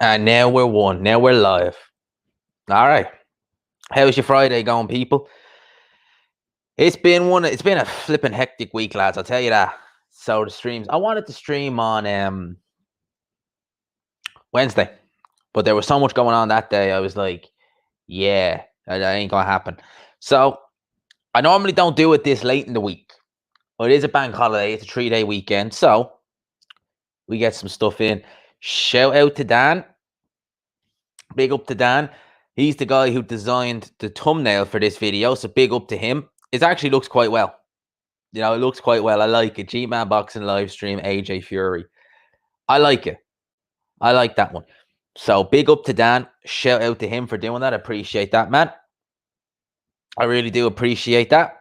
And now we're one. Now we're live. All right. How's your Friday going, people? It's been a flipping hectic week, lads. I'll tell you that. So the streams. I wanted to stream on Wednesday, but there was so much going on that day. I was like, yeah, that ain't gonna happen. So I normally don't do it this late in the week. But it is a bank holiday. It's a 3-day weekend. So we get some stuff in. Shout out to Dan. Big up to Dan. He's the guy who designed the thumbnail for this video, so big up to him. It actually looks quite well. You know, it looks quite well. I like it. G-Man Boxing live stream, AJ Fury. I like it. I like that one. So big up to Dan. Shout out to him for doing that. I appreciate that, man. I really do appreciate that.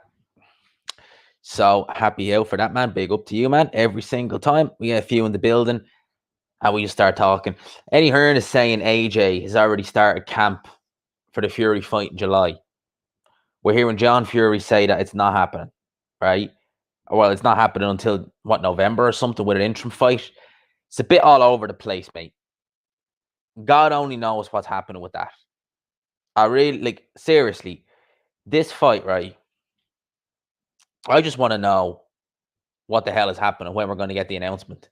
So happy out for that, man. Big up to you, man. Every single time we get a few in the building and we just start talking. Eddie Hearn is saying AJ has already started camp for the Fury fight in July. We're hearing John Fury say that it's not happening, right? Well, it's not happening until, November or something with an interim fight. It's a bit all over the place, mate. God only knows what's happening with that. I really, seriously, this fight, right? I just want to know what the hell is happening, when we're going to get the announcement.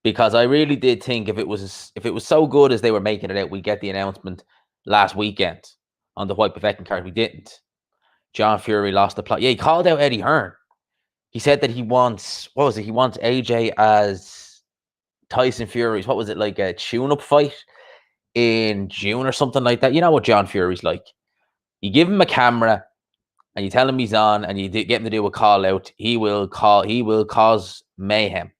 Because I really did think if it was so good as they were making it out, we'd get the announcement last weekend on the White Paveckin card. We didn't. John Fury lost the plot. Yeah, he called out Eddie Hearn. He said that he wants, he wants AJ as Tyson Fury's, like a tune-up fight in June or something like that. You know what John Fury's like. You give him a camera and you tell him he's on and you get him to do a call out, he will cause mayhem.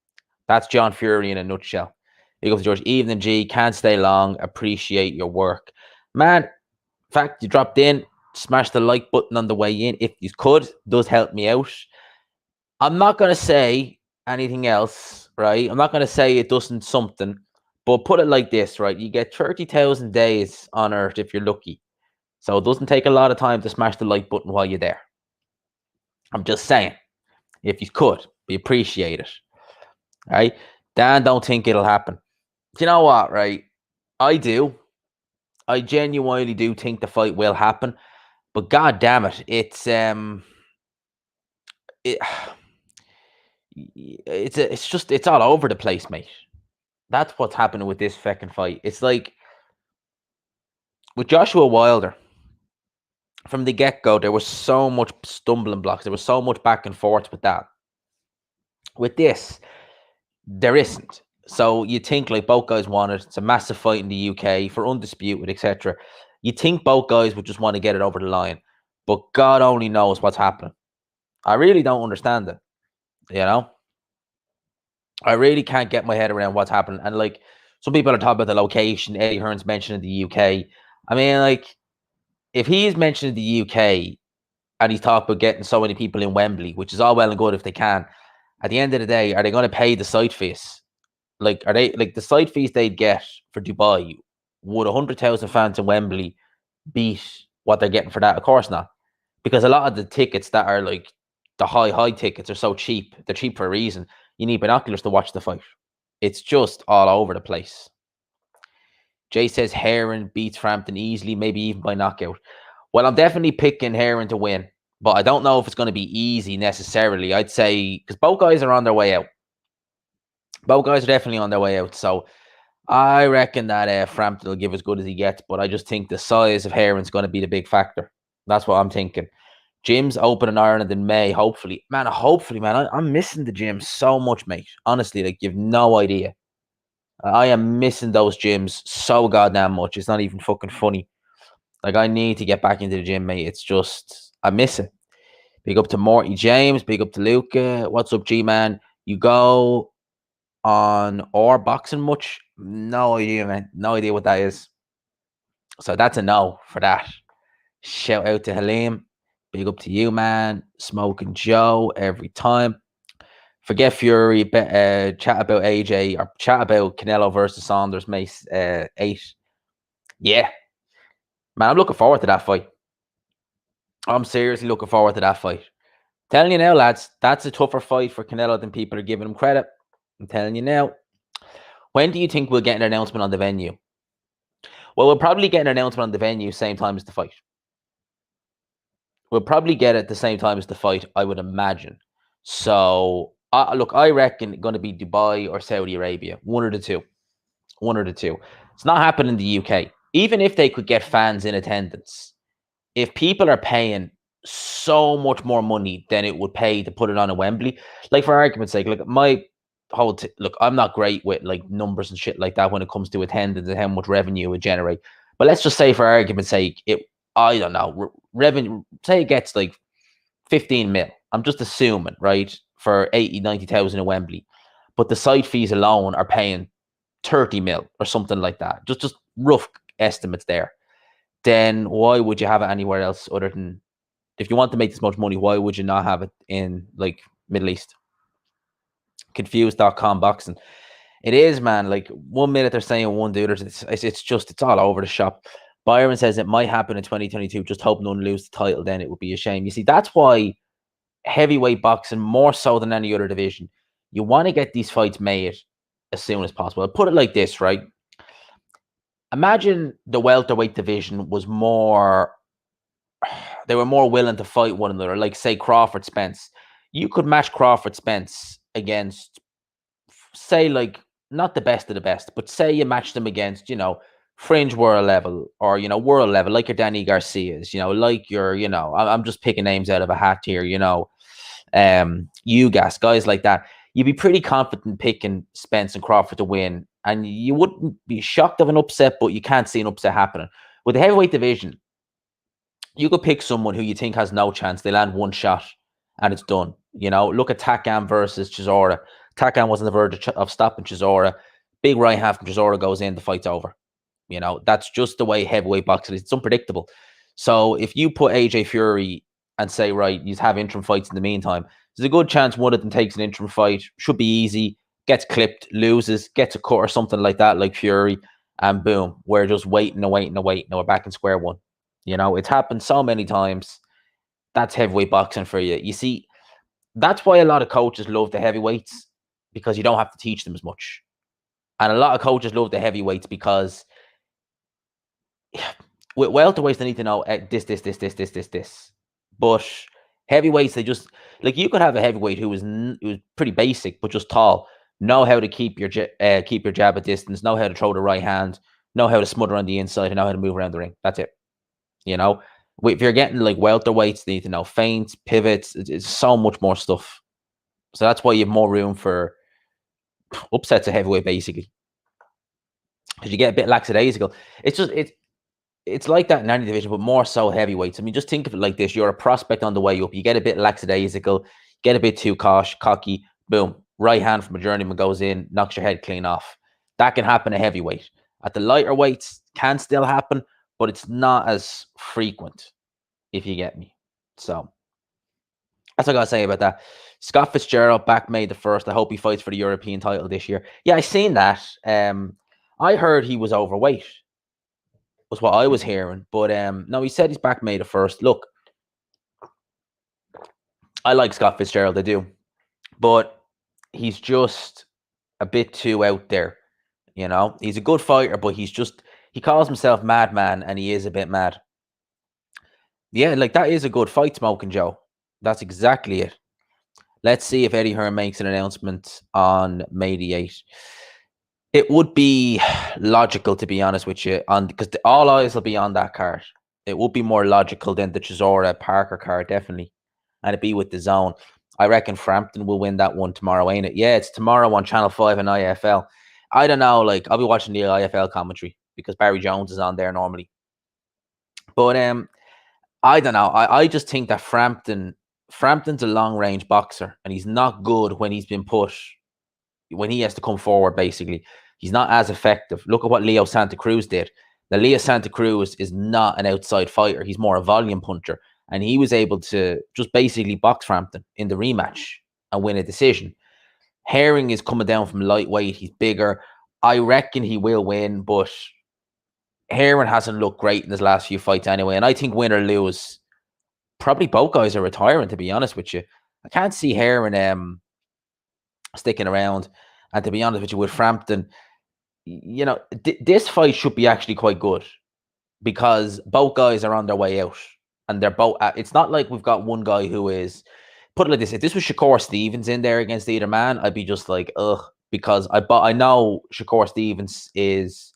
That's John Fury in a nutshell. He goes to George, evening G, can't stay long, appreciate your work. Man, in fact, you dropped in, smash the like button on the way in if you could. Does help me out. I'm not going to say anything else, right? I'm not going to say it doesn't something, but put it like this, right? You get 30,000 days on Earth if you're lucky. So it doesn't take a lot of time to smash the like button while you're there. I'm just saying, if you could, we appreciate it. Right? Dan, don't think it'll happen. Do you know what, right? I do. I genuinely do think the fight will happen. But god damn it, it's all over the place, mate. That's what's happening with this fucking fight. It's like with Joshua Wilder, from the get-go, there was so much stumbling blocks. There was so much back and forth with that. With this, there isn't. So you think like both guys want it. It's a massive fight in the UK for undisputed, etc. You think both guys would just want to get it over the line. But God only knows what's happening. I really don't understand it. You know? I really can't get my head around what's happening. And like, some people are talking about the location. Eddie Hearn's mentioned the UK. I mean, like, if he's mentioned the UK and he's talked about getting so many people in Wembley, which is all well and good if they can, at the end of the day, are they going to pay the site fees? Like, are they, like, the site fees they'd get for Dubai, would 100,000 fans in Wembley beat what they're getting for that? Of course not. Because a lot of the tickets that are like the high tickets are so cheap. They're cheap for a reason. You need binoculars to watch the fight. It's just all over the place. Jay says Heron beats Frampton easily, maybe even by knockout. Well, I'm definitely picking Heron to win, but I don't know if it's going to be easy necessarily. I'd say, because both guys are on their way out. Both guys are definitely on their way out. So I reckon that Frampton will give as good as he gets, but I just think the size of Heron's going to be the big factor. That's what I'm thinking. Gyms open in Ireland in May, hopefully. Man, I'm missing the gym so much, mate. Honestly, like, you've no idea. I am missing those gyms so goddamn much. It's not even fucking funny. Like, I need to get back into the gym, mate. It's just, I miss it. Big up to Morty James. Big up to Luca. What's up, G-Man? You go on or boxing much? No idea, man. No idea what that is. So that's a no for that. Shout out to Halim. Big up to you, man. Smoking Joe every time. Forget Fury. Chat about AJ or chat about Canelo versus Saunders, mate. 8. Yeah. Man, I'm looking forward to that fight. I'm seriously looking forward to that fight. Telling you now, lads, that's a tougher fight for Canelo than people are giving him credit. I'm telling you now. When do you think we'll get an announcement on the venue? Well, we'll probably get an announcement on the venue same time as the fight. We'll probably get it at the same time as the fight, I would imagine. So, look, I reckon going to be Dubai or Saudi Arabia, one or the two. One or the two. It's not happening in the UK. Even if they could get fans in attendance, if people are paying so much more money than it would pay to put it on a Wembley, like for argument's sake, look, my whole look, I'm not great with like numbers and shit like that when it comes to attendance and how much revenue it would generate. But let's just say, for argument's sake, I don't know, revenue, say it gets like 15 mil. I'm just assuming, right, for 80, 90,000 in Wembley. But the site fees alone are paying 30 mil or something like that. Just rough estimates there. Then why would you have it anywhere else other than, if you want to make this much money, why would you not have it in like Middle East? Confused.com boxing. It is, man. Like 1 minute they're saying one dude, it's all over the shop. Byron says it might happen in 2022. Just hope none lose the title. Then it would be a shame. You see, that's why heavyweight boxing, more so than any other division, you want to get these fights made as soon as possible. I'll put it like this, right? Imagine the welterweight division was more, they were more willing to fight one another, like say Crawford Spence. You could match Crawford Spence against, say, like not the best of the best, but say you match them against, fringe world level or, world level, like your Danny Garcias, like your, I'm just picking names out of a hat here, Ugas, guys like that. You'd be pretty confident picking Spence and Crawford to win, and you wouldn't be shocked of an upset, but you can't see an upset happening. With the heavyweight division, you could pick someone who you think has no chance. They land one shot and it's done. Look at Takam versus Chisora. Takam was on the verge of stopping Chisora. Big right hand from Chisora goes in, the fight's over. That's just the way heavyweight boxing is. It's unpredictable. So if you put AJ Fury and say, right, you have interim fights in the meantime, there's a good chance one of them takes an interim fight, should be easy, gets clipped, loses, gets a cut or something like that, like Fury, and boom, we're just waiting. Now we're back in square one. It's happened so many times. That's heavyweight boxing for you. You see, that's why a lot of coaches love the heavyweights, because you don't have to teach them as much. And a lot of coaches love the heavyweights because with welterweights, they need to know this. But heavyweights, they just, like, you could have a heavyweight who was pretty basic, but just tall, know how to keep your jab at distance, know how to throw the right hand, know how to smother on the inside, and know how to move around the ring. That's it. If you're getting like welterweights, they need to know feints, pivots. It's so much more stuff. So that's why you have more room for upsets of heavyweight, basically, because you get a bit lackadaisical. It's like that in any division, but more so heavyweights. I mean, just think of it like this: you're a prospect on the way up. You get a bit lackadaisical, get a bit too cocky. Boom, right hand from a journeyman goes in, knocks your head clean off. That can happen at heavyweight. At the lighter weights, can still happen, but it's not as frequent, if you get me. So that's what I gotta say about that. Scott Fitzgerald back May the 1st. I hope he fights for the European title this year. Yeah, I seen that. I heard he was overweight, was what I was hearing. But no, he said he's back May the 1st. Look, I like Scott Fitzgerald, I do. But he's just a bit too out there. He's a good fighter, but he calls himself Madman, and he is a bit mad. Yeah, like that is a good fight, Smoking Joe. That's exactly it. Let's see if Eddie Hearn makes an announcement on May the 8th. It would be logical, to be honest with you, because all eyes will be on that card. It would be more logical than the Chisora Parker card, definitely. And it'd be with the zone. I reckon Frampton will win that one tomorrow, ain't it? Yeah, it's tomorrow on Channel 5 and IFL. I don't know, like, I'll be watching the IFL commentary because Barry Jones is on there normally. But I don't know. I just think that Frampton's a long-range boxer, and he's not good when he's been put, when he has to come forward, basically. He's not as effective. Look at what Leo Santa Cruz did. Now, Leo Santa Cruz is not an outside fighter. He's more a volume puncher. And he was able to just basically box Frampton in the rematch and win a decision. Herring is coming down from lightweight. He's bigger. I reckon he will win, but Herring hasn't looked great in his last few fights anyway. And I think win or lose, probably both guys are retiring, to be honest with you. I can't see Herring sticking around. And to be honest with you, with Frampton, this fight should be actually quite good because both guys are on their way out, and they're both. It's not like we've got one guy who is. Put it like this: if this was Shakur Stevens in there against either man, I'd be just like, ugh, because I know Shakur Stevens is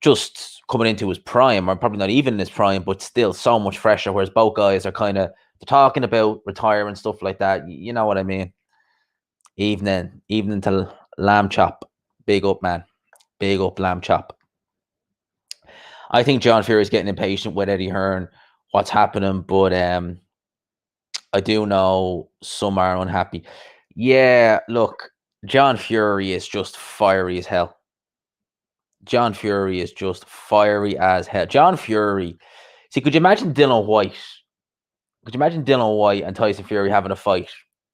just coming into his prime, or probably not even in his prime, but still so much fresher. Whereas both guys are kind of talking about retiring, stuff like that. You know what I mean? Evening to Lamb Chop. Big up, man. Big up, Lamb Chop. I think John Fury is getting impatient with Eddie Hearn, what's happening, but I do know some are unhappy. Yeah, look, John Fury is just fiery as hell. John Fury is just fiery as hell. John Fury. See, could you imagine Dylan White? Could you imagine Dylan White and Tyson Fury having a fight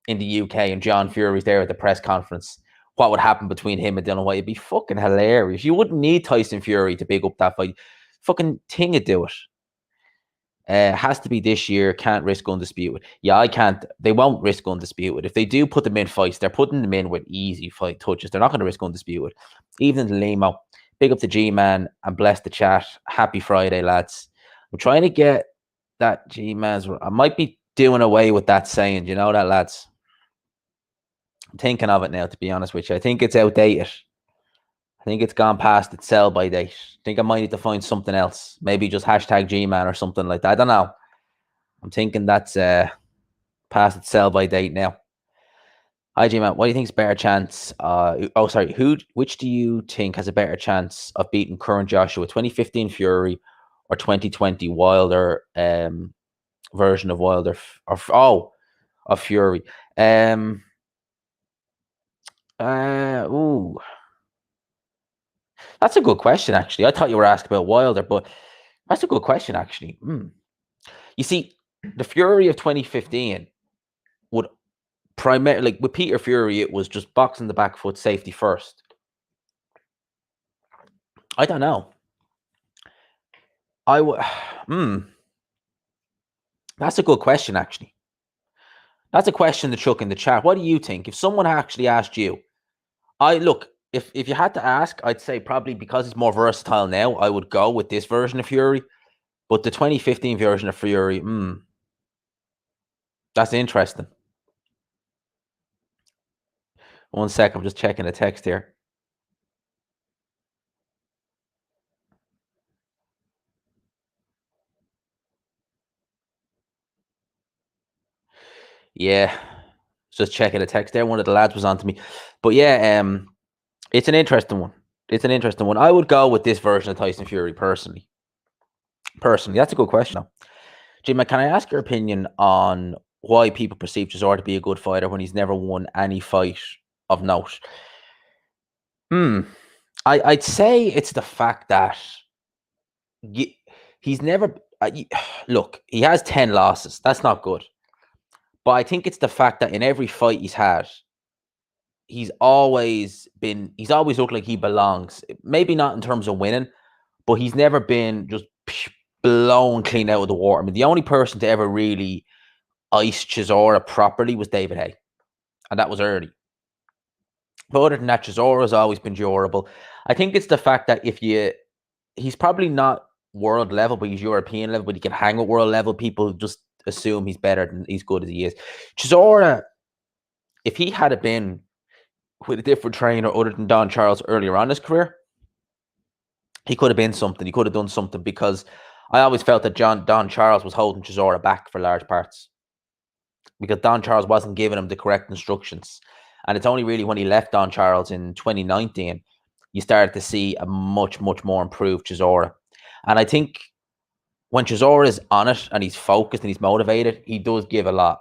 in the UK and John Fury's there at the press conference? What would happen between him and Dylan White? It'd be fucking hilarious. You wouldn't need Tyson Fury to big up that fight. Fucking Thing would do it. Has to be this year. Can't risk undisputed. Yeah, I can't. They won't risk undisputed. If they do put them in fights, they're putting them in with easy fight touches. They're not going to risk undisputed. Even the Limo. Big up the G-Man and bless the chat. Happy Friday, lads. I'm trying to get that G-Man's. I might be doing away with that saying. You know that, lads? I'm thinking of it now, to be honest with you. I think it's outdated. I think it's gone past its sell-by date. I think I might need to find something else. Maybe just hashtag G-Man or something like that. I don't know. I'm thinking that's past its sell-by date now. Hi, G-Man. What do you think is better chance? Which do you think has a better chance of beating current Joshua? 2015 Fury or 2020 Wilder version of Wilder? Of Fury. That's a good question, actually. I thought you were asking about Wilder, but that's a good question, actually. You see, the Fury of 2015 would primarily, like with Peter Fury, it was just boxing the back foot, safety first. I don't know. That's a good question, actually. That's a question to chuck in the chat. What do you think? If someone actually asked you, if you had to ask, I'd say probably because it's more versatile now, I would go with this version of Fury. But the 2015 version of Fury, that's interesting. 1 sec, I'm just checking the text here. Yeah, just checking the text there. One of the lads was on to me. But yeah, it's an interesting one. It's an interesting one. I would go with this version of Tyson Fury personally. That's a good question. Jim, can I ask your opinion on why people perceive Chisora to be a good fighter when he's never won any fight of note? I'd say it's the fact that he's never... look, he has 10 losses. That's not good. But I think it's the fact that in every fight he's had, he's always looked like he belongs. Maybe not in terms of winning, but he's never been just blown clean out of the water. I mean, the only person to ever really ice Chisora properly was David Haye, and that was early. But other than that, Chisora has always been durable. I think it's the fact that he's probably not world level, but he's European level, but he can hang at world level. People just assume he's better than he's good as he is. Chisora, if he had been with a different trainer other than Don Charles earlier on in his career, he could have been something. He could have done something, because I always felt that Don Charles was holding Chisora back for large parts, because Don Charles wasn't giving him the correct instructions. And it's only really when he left Don Charles in 2019, you started to see a much, much more improved Chisora. And I think when Chisora is on it and he's focused and he's motivated, he does give a lot.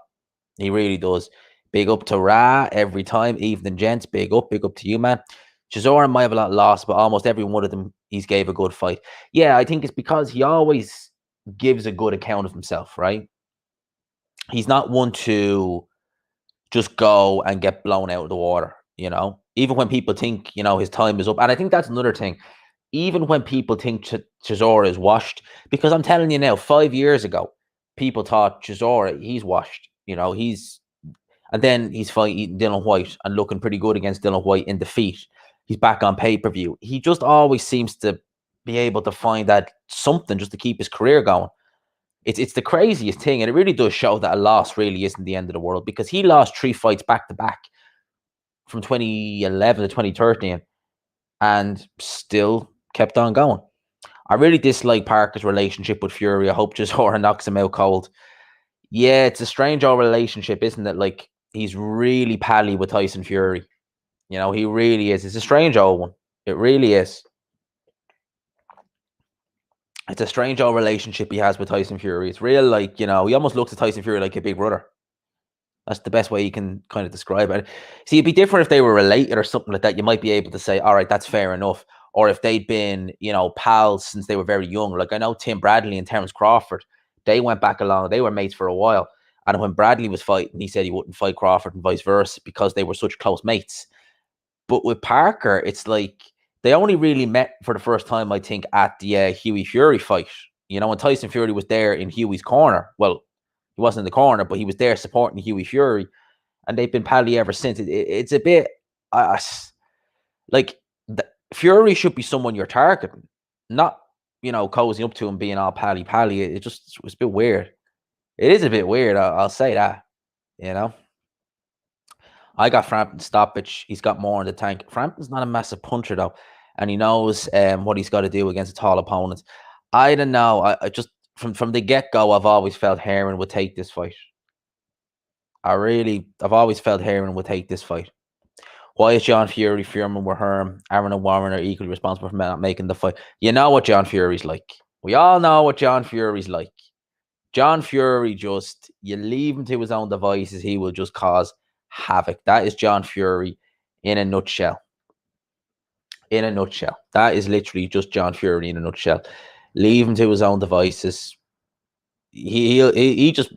He really does. Big up to Ra every time. Evening, gents. Big up to you, man. Chisora might have a lot lost, but almost every one of them he's gave a good fight. Yeah, I think it's because he always gives a good account of himself, right? He's not one to just go and get blown out of the water, even when people think, his time is up. And I think that's another thing. Even when people think Chisora is washed, because I'm telling you now, 5 years ago, people thought Chisora, he's washed, and then he's fighting Dylan White and looking pretty good against Dylan White in defeat. He's back on pay-per-view. He just always seems to be able to find that something just to keep his career going. It's the craziest thing, and it really does show that a loss really isn't the end of the world, because he lost 3 fights back to back from 2011 to 2013 and still kept on going. I really dislike Parker's relationship with Fury. I hope Chisora knocks him out cold. Yeah, it's a strange old relationship, isn't it? Like, he's really pally with Tyson Fury. You know, he really is. It's a strange old one. It really is. It's a strange old relationship he has with Tyson Fury. It's real, like, you know, he almost looks at Tyson Fury like a big brother. That's the best way you can kind of describe it. See, it'd be different if they were related or something like that. You might be able to say, all right, that's fair enough. Or if they'd been, you know, pals since they were very young. Like, I know Tim Bradley and Terence Crawford, they went back along. They were mates for a while. And when Bradley was fighting, he said he wouldn't fight Crawford and vice versa because they were such close mates. But with Parker, it's like they only really met for the first time, I think, at the Hughie Fury fight. You know, when Tyson Fury was there in Hughie's corner. Well, he wasn't in the corner, but he was there supporting Hughie Fury. And they've been pally ever since. It's a bit like Fury should be someone you're targeting, not, you know, cozying up to him, being all pally. It just was a bit weird. It is a bit weird. I'll say that. You know, I got Frampton stoppage. He's got more in the tank. Frampton's not a massive puncher though, and he knows what he's got to do against a tall opponent. I don't know. I just from the get go, I've always felt Heron would take this fight. I've always felt Heron would take this fight. Why is John Fury, Fuhrman with Herm, Aaron and Warren are equally responsible for not making the fight? You know what John Fury's like. We all know what John Fury's like. John Fury, just, you leave him to his own devices, he will just cause havoc. That is John Fury in a nutshell. In a nutshell. That is literally just John Fury in a nutshell. Leave him to his own devices. He just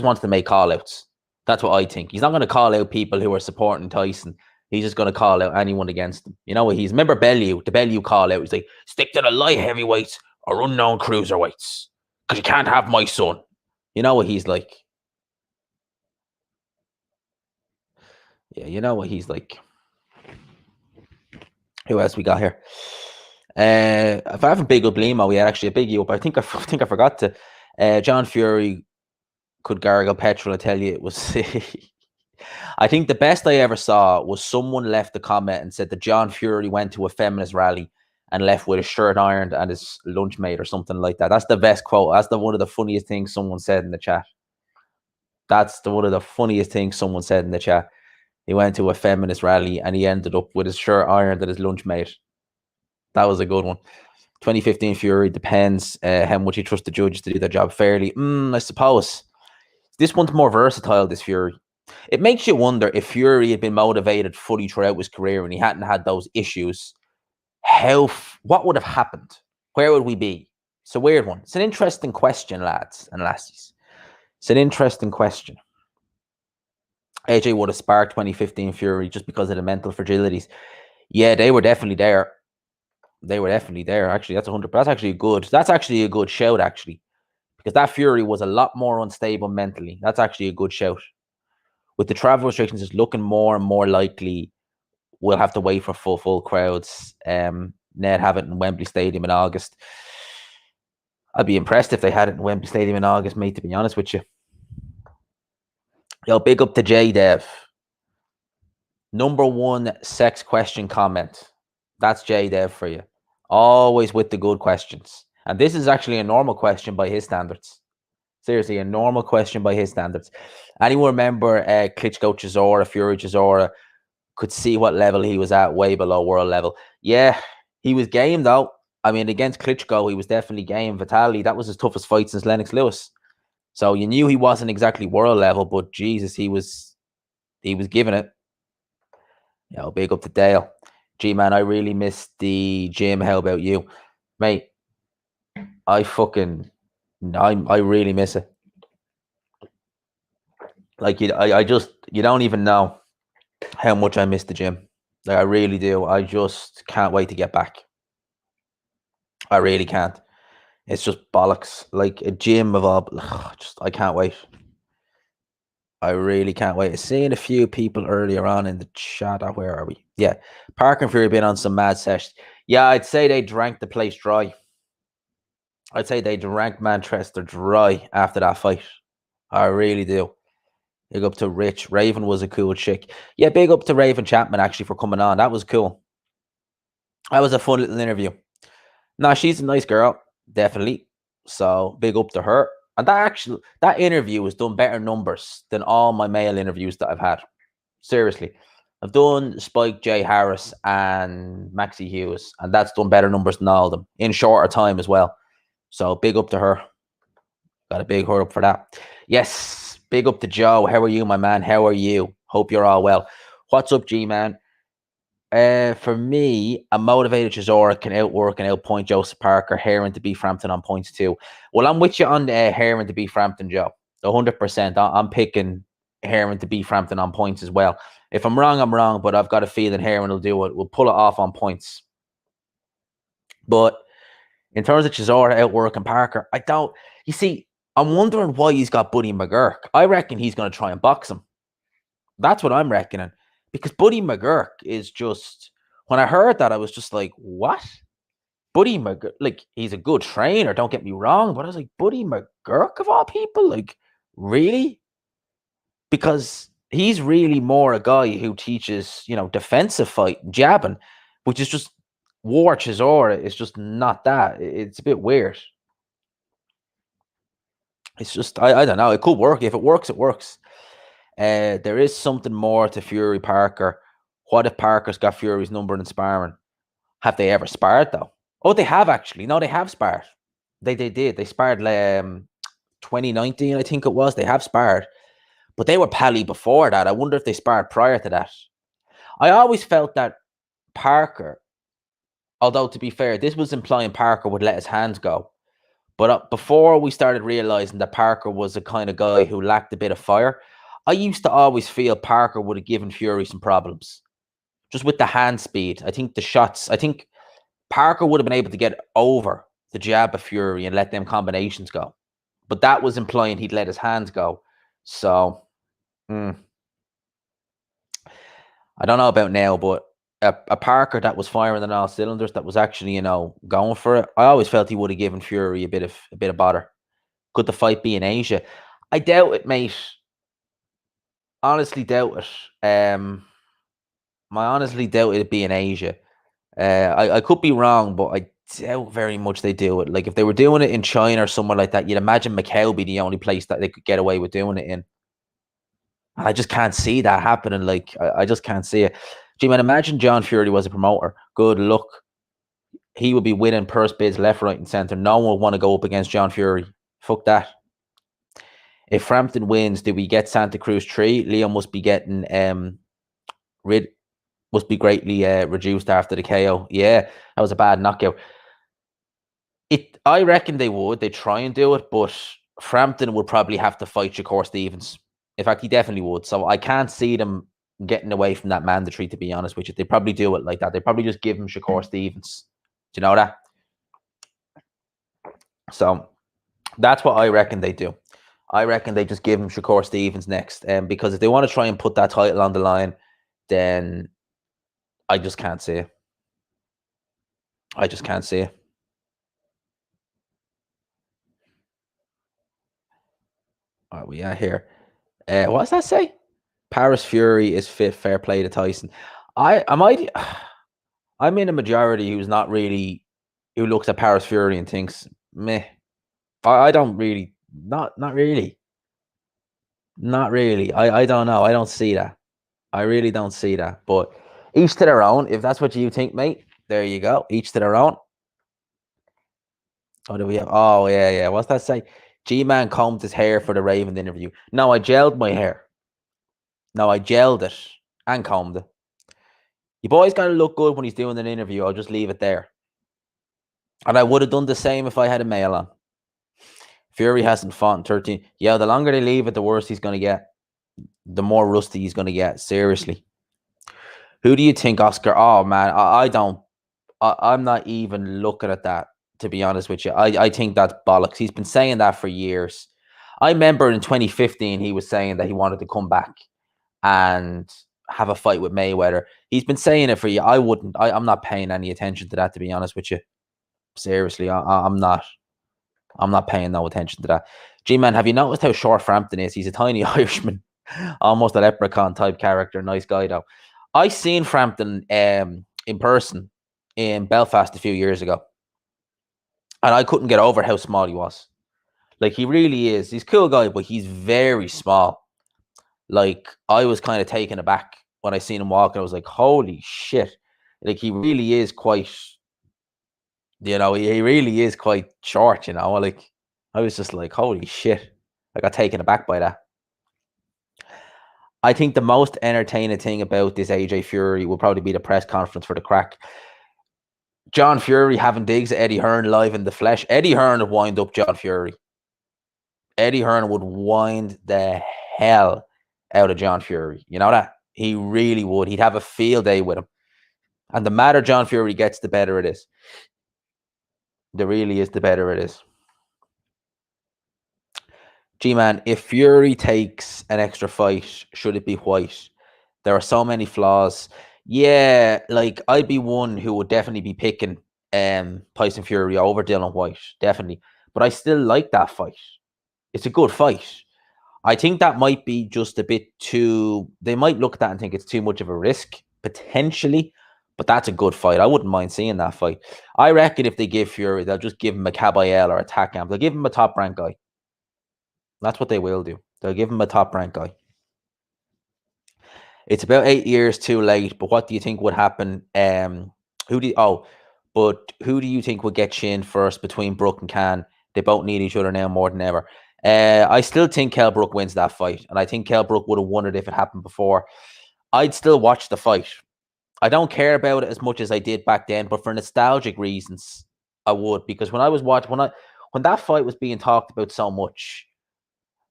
wants to make call-outs. That's what I think. He's not going to call out people who are supporting Tyson. He's just going to call out anyone against him. You know what? Remember Bellew, the Bellew call out. He's like, stick to the light heavyweights or unknown cruiserweights, because you can't have my son. You know what he's like. Yeah, you know what he's like. Who else we got here? If I haven't big up Limo, we had actually a big you up. I think I forgot to. John Fury could gargle petrol. I tell you, it was. I think the best I ever saw was someone left a comment and said that John Fury went to a feminist rally and left with his shirt ironed and his lunch mate or something like that. That's the best quote. That's one of the funniest things someone said in the chat. That's one of the funniest things someone said in the chat. He went to a feminist rally and he ended up with his shirt ironed and his lunch mate. That was a good one. 2015 Fury, depends how much you trust the judges to do their job fairly. I suppose. This one's more versatile, this Fury. It makes you wonder if Fury had been motivated fully throughout his career and he hadn't had those issues, what would have happened? Where would we be? It's a weird one. It's an interesting question, lads and lassies. It's an interesting question. AJ would have sparked 2015 Fury just because of the mental fragilities. Yeah, they were definitely there. They were definitely there. Actually, that's 100. That's actually a good shout, actually, because that Fury was a lot more unstable mentally. That's actually a good shout. With the travel restrictions, it's looking more and more likely we'll have to wait for full crowds. Ned have it in Wembley Stadium in August. I'd be impressed if they had it in Wembley Stadium in August, mate, to be honest with you. Yo, big up to J-Dev. Number one sex question comment. That's J-Dev for you. Always with the good questions. And this is actually a normal question by his standards. Seriously, a normal question by his standards. Anyone remember Klitschko Chisora, Fury Chisora? Could see what level he was at, way below world level. Yeah, he was game though. I mean, against Klitschko, he was definitely game. Vitaly, that was his toughest fight since Lennox Lewis. So you knew he wasn't exactly world level, but Jesus, he was giving it. You know, big up to Dale. Gee, man, I really missed the gym. How about you? Mate, I really miss it. Like, you don't even know how much I miss the gym. Like, I really do. I just can't wait to get back. I really can't. It's just bollocks. Like a gym of all, I can't wait. I really can't wait. Seeing a few people earlier on in the chat. Oh, where are we? Yeah. Parker and Fury been on some mad sessions. Yeah, I'd say they drank the place dry. I'd say they drank Manchester dry after that fight. I really do. Big up to Rich. Raven was a cool chick. Yeah, big up to Raven Chapman actually for coming on. That was cool. That was a fun little interview. No, she's a nice girl, definitely. So big up to her. And that interview has done better numbers than all my male interviews that I've had. Seriously. I've done Spike J. Harris and Maxie Hughes, and that's done better numbers than all of them in shorter time as well. So big up to her. Got a big hurry up for that. Yes, big up to Joe. How are you, my man? How are you? Hope you're all well. What's up, G-Man? For me, a motivated Chisora can outwork and outpoint Joseph Parker, Heron to beat Frampton on points too. Well, I'm with you on Heron to beat Frampton, Joe. 100%. I'm picking Heron to beat Frampton on points as well. If I'm wrong, I'm wrong, but I've got a feeling Heron will do it. We'll pull it off on points. But in terms of Chisora outworking Parker, you see, I'm wondering why he's got Buddy McGurk. I reckon he's going to try and box him. That's what I'm reckoning. Because Buddy McGurk is just, when I heard that, I was just like, what? Buddy McGurk, like, he's a good trainer, don't get me wrong, but I was like, Buddy McGurk of all people? Like, really? Because he's really more a guy who teaches, defensive fight, jabbing, which is just, War Chisora is just not that. It's a bit weird. It's just, I don't know, it could work. If it works, it works. There is something more to Fury Parker. What if Parker's got Fury's number in sparring? Have they ever sparred though? Oh, they have actually. No, they have sparred. They did. They sparred 2019, I think it was. They have sparred. But they were pally before that. I wonder if they sparred prior to that. I always felt that Parker, although to be fair, this was implying Parker would let his hands go. But before we started realizing that Parker was a kind of guy who lacked a bit of fire, I used to always feel Parker would have given Fury some problems. Just with the hand speed. I think Parker would have been able to get over the jab of Fury and let them combinations go. But that was implying he'd let his hands go. So, I don't know about now, but a Parker that was firing on all cylinders, that was actually, going for it, I always felt he would have given Fury a bit of bother. Could the fight be in Asia? I doubt it, mate. Honestly doubt it. I honestly doubt it'd be in Asia. I could be wrong, but I doubt very much they do it. Like if they were doing it in China or somewhere like that, you'd imagine Macau be the only place that they could get away with doing it in. And I just can't see that happening. Like I just can't see it. G-Man, imagine John Fury was a promoter. Good luck. He would be winning purse bids left, right, and center. No one would want to go up against John Fury. Fuck that. If Frampton wins, do we get Santa Cruz 3? Leo must be getting must be greatly reduced after the KO. Yeah, that was a bad knockout. I reckon they would. They try and do it, but Frampton would probably have to fight Shakur Stevens. In fact, he definitely would. So I can't see them getting away from that mandatory, to be honest with you. They probably do it like that. They probably just give him Shakur Stevens. Do you know that? So that's what I reckon they do. I reckon they just give him Shakur Stevens next. Because if they want to try and put that title on the line, then I just can't see it. I just can't see it. All right, we are here. What does that say? Paris Fury is fit. Fair play to Tyson. I'm in a majority who looks at Paris Fury and thinks, meh. I don't really, not really. Not really. I don't know. I don't see that. I really don't see that. But each to their own. If that's what you think, mate, there you go. Each to their own. What do we have? Oh, yeah. What's that say? G-Man combed his hair for the Raven interview. No, I gelled my hair. No, I gelled it and combed it. Your boy's got to look good when he's doing an interview. I'll just leave it there. And I would have done the same if I had a male on. Fury hasn't fought in 13. Yeah, the longer they leave it, the worse he's going to get. The more rusty he's going to get. Seriously. Who do you think, Oscar? Oh, man, I'm not even looking at that, to be honest with you. I think that's bollocks. He's been saying that for years. I remember in 2015 he was saying that he wanted to come back and have a fight with Mayweather. He's been saying it for you. I wouldn't. I'm not paying any attention to that, to be honest with you. Seriously, I'm not. I'm not paying no attention to that. G-Man, have you noticed how short Frampton is? He's a tiny Irishman, almost a leprechaun type character. Nice guy though. I seen Frampton in person in Belfast a few years ago, and I couldn't get over how small he was. Like, he really is. He's a cool guy, but he's very small. Like, I was kind of taken aback when I seen him walking. I was like, holy shit. Like, he really is quite, he really is quite short, Like, I was just like, holy shit. I got taken aback by that. I think the most entertaining thing about this AJ Fury will probably be the press conference for the crack. John Fury having digs at Eddie Hearn live in the flesh. Eddie Hearn would wind up John Fury. Eddie Hearn would wind the hell out of John Fury. You know that? He really would. He'd have a field day with him. And the madder John Fury gets, the better it is. There really is, the better it is. G-Man, if Fury takes an extra fight, should it be White? There are so many flaws. Yeah, like, I'd be one who would definitely be picking Tyson Fury over Dylan White. Definitely. But I still like that fight. It's a good fight. I think that might be just a bit too... They might look at that and think it's too much of a risk, potentially. But that's a good fight. I wouldn't mind seeing that fight. I reckon if they give Fury, they'll just give him a Caballel or a Takam. They'll give him a top-ranked guy. That's what they will do. They'll give him a top-ranked guy. It's about 8 years too late, but what do you think would happen? Who do you think would get Chin first between Brook and Khan? They both need each other now more than ever. I still think Kell Brook wins that fight, and I think Kell Brook would have won it if it happened before. I'd still watch the fight. I don't care about it as much as I did back then, but for nostalgic reasons, I would, because when I was watching, when that fight was being talked about so much,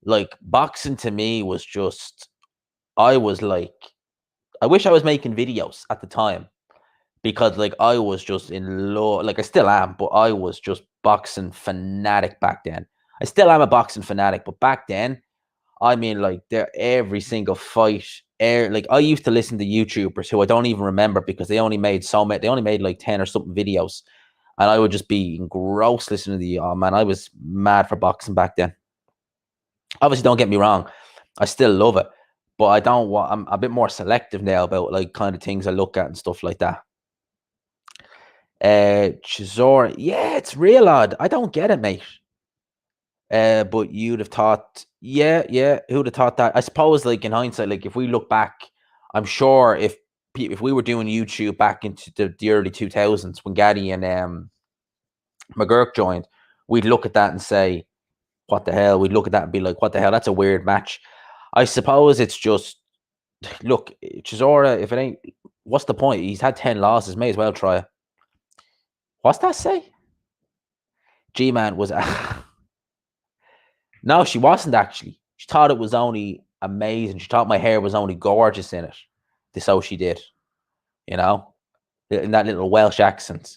like, boxing to me was just, I was like, I wish I was making videos at the time, because, like, I was just in love, like, I still am, but I was just boxing fanatic back then. I still am a boxing fanatic, but back then, I mean, like, every single fight, like, I used to listen to YouTubers who I don't even remember because they only made like 10 or something videos, and I would just be engrossed listening to oh man, I was mad for boxing back then. Obviously, don't get me wrong, I still love it, but I'm a bit more selective now about, like, kind of things I look at and stuff like that. Chisora, yeah, it's real odd. I don't get it, mate. But you'd have thought, yeah, who'd have thought that? I suppose, like, in hindsight, like, if we look back, I'm sure if we were doing YouTube back into the early 2000s when Gaddy and McGurk joined, we'd look at that and say, what the hell? We'd look at that and be like, what the hell? That's a weird match. I suppose it's just, look, Chisora, if it ain't, what's the point? He's had 10 losses. May as well try it. What's that say? G-Man was... No, she wasn't actually. She thought it was only amazing. She thought my hair was only gorgeous in it. That's how she did. In that little Welsh accent.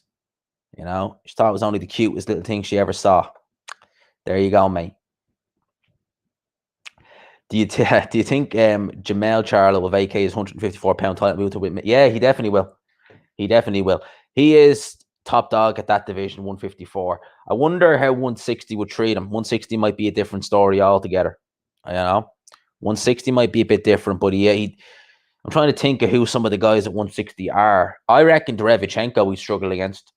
She thought it was only the cutest little thing she ever saw. There you go, mate. Do you think Jamel Charlo will vacate his 154-pound title move to win? Yeah, he definitely will. He definitely will. He is top dog at that division, 154. I wonder how 160 would treat him. 160 might be a different story altogether. 160 might be a bit different, but I'm trying to think of who some of the guys at 160 are. I reckon Derevchenko we struggle against.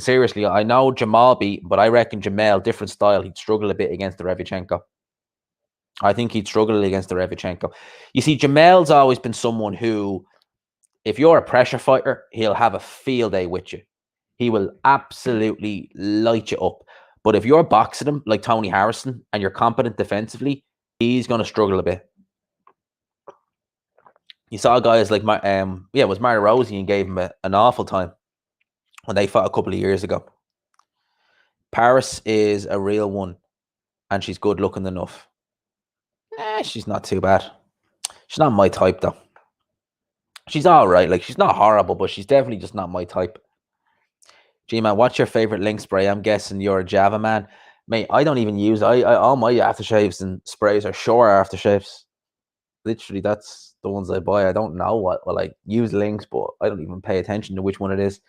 Seriously, I know Jamal beat, but I reckon Jamel, different style, he'd struggle a bit against Derevchenko. I think he'd struggle against Derevchenko. You see, Jamel's always been someone who, if you're a pressure fighter, he'll have a field day with you. He will absolutely light you up. But if you're boxing him like Tony Harrison and you're competent defensively, he's going to struggle a bit. You saw guys like, it was Mario Rosie and gave him an awful time when they fought a couple of years ago. Paris is a real one, and she's good looking enough. She's not too bad. She's not my type, though. She's all right. Like, she's not horrible, but she's definitely just not my type. G-Man, what's your favorite link spray? I'm guessing you're a Java man. Mate, I don't even use I all my aftershaves and sprays are Sure aftershaves. Literally, that's the ones I buy. I don't know what. Well, I use Lynx, but I don't even pay attention to which one it is.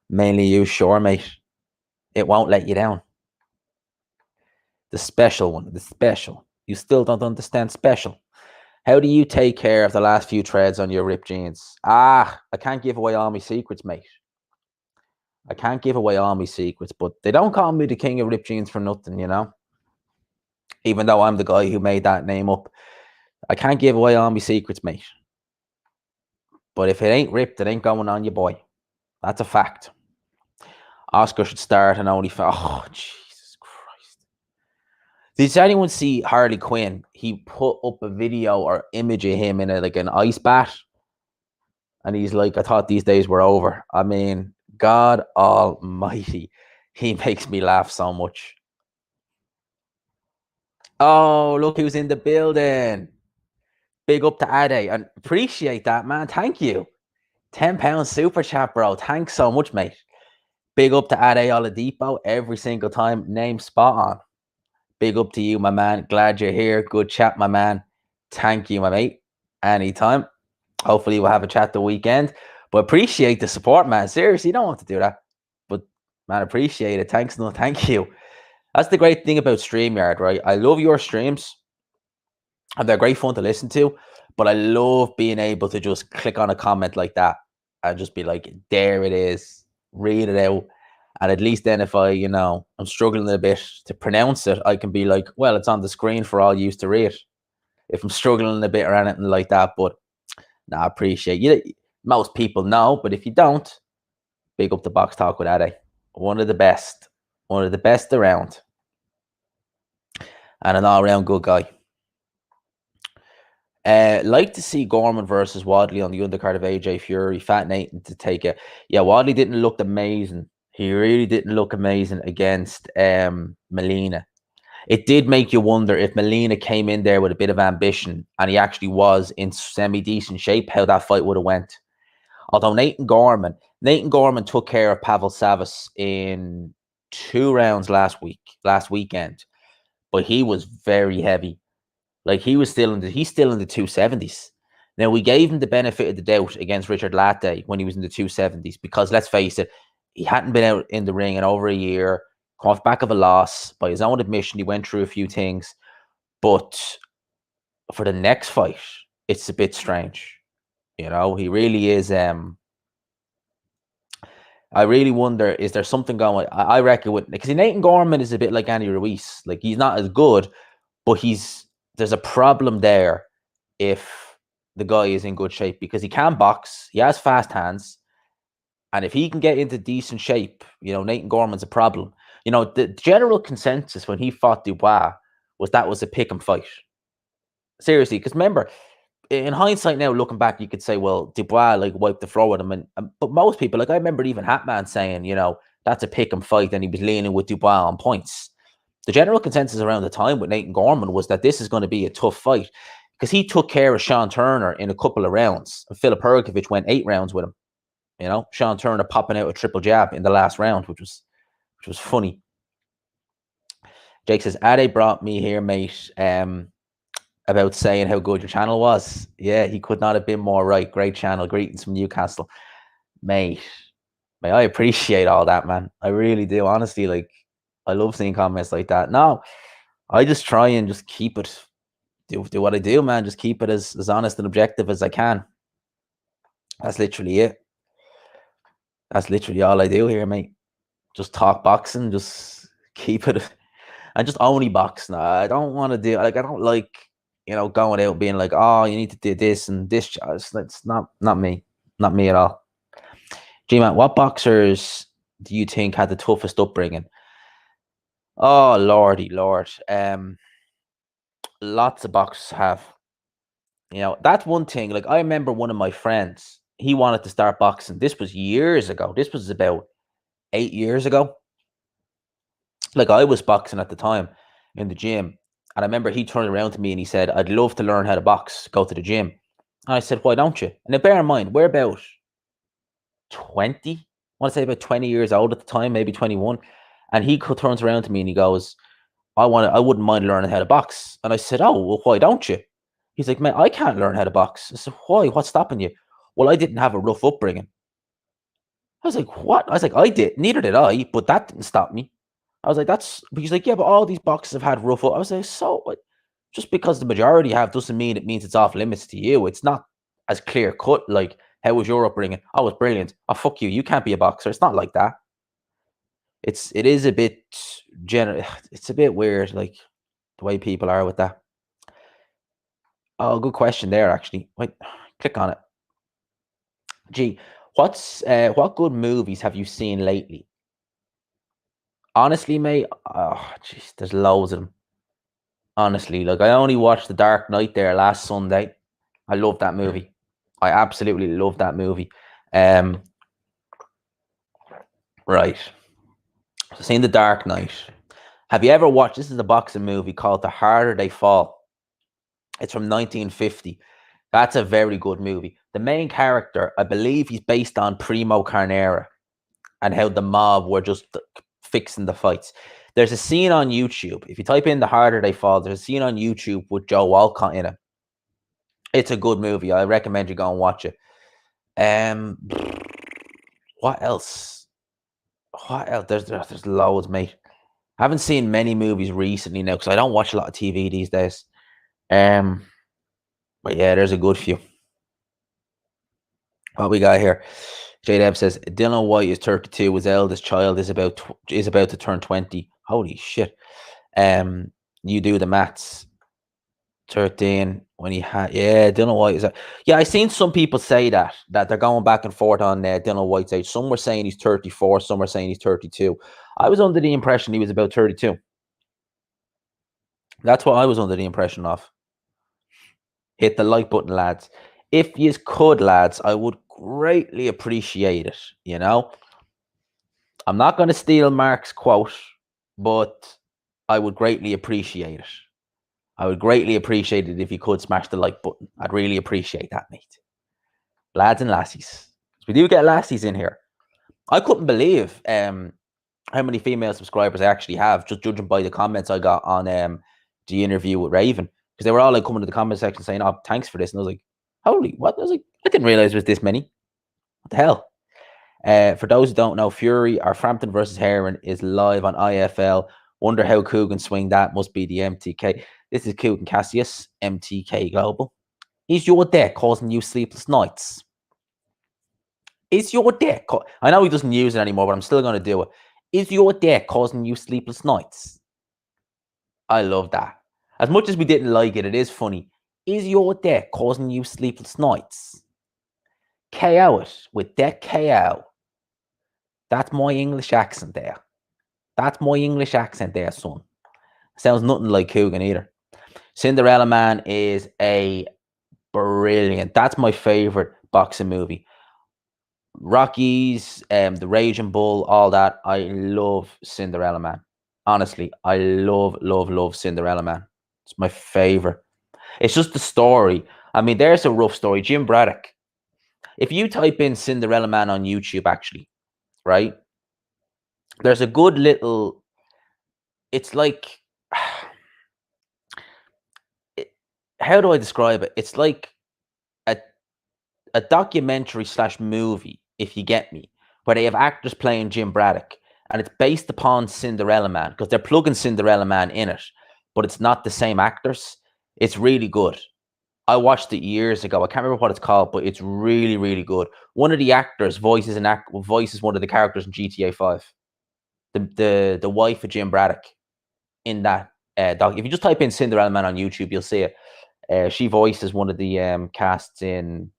Mainly use Sure, mate. It won't let you down. The special one, the special. You still don't understand special. How do you take care of the last few threads on your ripped jeans? I can't give away all my secrets, mate. I can't give away all my secrets, but they don't call me the king of ripped jeans for nothing, you know? Even though I'm the guy who made that name up. I can't give away all my secrets, mate. But if it ain't ripped, it ain't going on you, boy. That's a fact. Oscar should start an OnlyFans. Oh, Jesus Christ. Did anyone see Harley Quinn? He put up a video or image of him in an ice bath. And he's like, I thought these days were over. I mean, God almighty. He makes me laugh so much. Oh, look who's in the building. Big up to Ade. And appreciate that, man. Thank you. £10 super chat, bro. Thanks so much, mate. Big up to Ade Oladipo every single time. Name spot on. Big up to you, my man. Glad you're here. Good chat, my man. Thank you, my mate. Anytime. Hopefully we'll have a chat the weekend. But appreciate the support, man. Seriously, you don't want to do that. But, man, appreciate it. Thanks, no, thank you. That's the great thing about StreamYard, right? I love your streams. And they're great fun to listen to. But I love being able to just click on a comment like that and just be like, there it is. Read it out. And at least then if I'm struggling a bit to pronounce it, I can be like, well, it's on the screen for all you to read. If I'm struggling a bit or anything like that. But I appreciate you. Most people know, but if you don't, big up the Box Talk with Ade. One of the best around. And an all-around good guy. Like to see Gorman versus Wadley on the undercard of AJ Fury. Fat Nathan to take it. Yeah, Wadley didn't look amazing. He really didn't look amazing against Molina. It did make you wonder if Molina came in there with a bit of ambition and he actually was in semi-decent shape, how that fight would have went. Although Nathan Gorman took care of Pavel Savas in 2 rounds last weekend, but he was very heavy. Like he's still in the 270s. Now we gave him the benefit of the doubt against Richard Latte when he was in the 270s because let's face it, he hadn't been out in the ring in over a year. Come off back of a loss. By his own admission, he went through a few things. But for the next fight, it's a bit strange. He really is. I really wonder, is there something going on? I reckon because Nathan Gorman is a bit like Andy Ruiz. Like he's not as good, but there's a problem there if the guy is in good shape because he can box. He has fast hands. And if he can get into decent shape, Nathan Gorman's a problem. The general consensus when he fought Dubois was that was a pick and fight. Seriously, because remember, in hindsight now, looking back, you could say, well, Dubois wiped the floor with him. But most people, I remember even Hatman saying, that's a pick and fight, and he was leaning with Dubois on points. The general consensus around the time with Nathan Gorman was that this is going to be a tough fight because he took care of Sean Turner in a couple of rounds. And Filip Hrgovic went 8 rounds with him. Sean Turner popping out a triple jab in the last round, which was funny. Jake says, Ade brought me here, mate, about saying how good your channel was. Yeah, he could not have been more right. Great channel. Greetings from Newcastle. Mate, I appreciate all that, man. I really do. Honestly, I love seeing comments like that. No, I just try and just keep it, do what I do, man. Just keep it as honest and objective as I can. That's literally it. That's literally all I do here, mate. Just talk boxing, just keep it, and just only box. Now, I don't want to do, I don't like, going out being like, oh, you need to do this and this. It's not me. Not me at all. G-Man, what boxers do you think had the toughest upbringing? Oh, lordy, Lord. Lots of boxers have. That's one thing. I remember one of my friends, he wanted to start boxing. This was years ago. This was about 8 years ago. I was boxing at the time in the gym. And I remember he turned around to me and he said, I'd love to learn how to box, go to the gym. And I said, why don't you? And now bear in mind, we're about 20. I want to say about 20 years old at the time, maybe 21. And he turns around to me and he goes, I wouldn't mind learning how to box. And I said, oh, well, why don't you? He's like, man, I can't learn how to box. I said, why? What's stopping you? Well, I didn't have a rough upbringing. I was like, what? I was like, I did. Neither did I, but that didn't stop me. I was like, that's. But he's like, yeah, but all these boxers have had rough. I was like, so what? Just because the majority have doesn't mean it means it's off limits to you. It's not as clear cut. Like, how was your upbringing? Oh, it's brilliant. Oh, fuck you. You can't be a boxer. It's not like that. It is a bit It's a bit weird, like the way people are with that. Oh, good question there. Actually, wait, click on it. Gee, what good movies have you seen lately? Honestly, mate, oh, jeez, there's loads of them. Honestly, like I only watched The Dark Knight there last Sunday. I love that movie. I absolutely love that movie. Right. So seen The Dark Knight. Have you ever watched? This is a boxing movie called The Harder They Fall. It's from 1950. That's a very good movie. The main character, I believe, he's based on Primo Carnera and how the mob were just fixing the fights. There's a scene on YouTube. If you type in The Harder They Fall, there's a scene on YouTube with Joe Walcott in it. It's a good movie. I recommend you go and watch it. What else? What else? There's loads, mate. I haven't seen many movies recently now because I don't watch a lot of TV these days. But yeah, there's a good few. What we got here? J-Deb says Dylan White is 32. His eldest child is about to turn 20. Holy shit! You do the maths. 13 when he had Dylan White is I seen some people say that they're going back and forth on Dylan White's age. Some were saying he's 34, some were saying he's 32. I was under the impression he was about 32. That's what I was under the impression of. Hit the like button, lads. If you could, lads, I would greatly appreciate it. You know, I'm not going to steal Mark's quote, but I would greatly appreciate it. I would greatly appreciate it if you could smash the like button. I'd really appreciate that, mate. Lads and lassies. We do get lassies in here. I couldn't believe how many female subscribers I actually have, just judging by the comments I got on the interview with Raven. Because they were all like coming to the comment section saying, oh, thanks for this. And I was like, holy, what? I was like, I didn't realize it was this many. What the hell? For those who don't know, Fury, our Frampton versus Heron is live on IFL. Wonder how Coogan swing that. Must be the MTK. This is Coogan Cassius, MTK Global. Is your deck causing you sleepless nights? Is your deck? I know he doesn't use it anymore, but I'm still going to do it. Is your deck causing you sleepless nights? I love that. As much as we didn't like it, it is funny. Is your deck causing you sleepless nights? KO it with deck KO. That's my English accent there. That's my English accent there, son. Sounds nothing like Coogan either. Cinderella Man is a brilliant. That's my favorite boxing movie. Rockies, the Raging Bull, all that. I love Cinderella Man. Honestly, I love Cinderella Man. It's my favorite. It's just the story. I mean, there's a rough story. Jim Braddock. If you type in Cinderella Man on YouTube, actually, right? There's a good little. It's like. How do I describe it? It's like a documentary / movie, if you get me, where they have actors playing Jim Braddock, and it's based upon Cinderella Man because they're plugging Cinderella Man in it, but it's not the same actors. It's really good. I watched it years ago. I can't remember what it's called, but it's really, really good. One of the actors voices one of the characters in GTA 5. The wife of Jim Braddock in that doc. If you just type in Cinderella Man on YouTube, you'll see it. She voices one of the casts in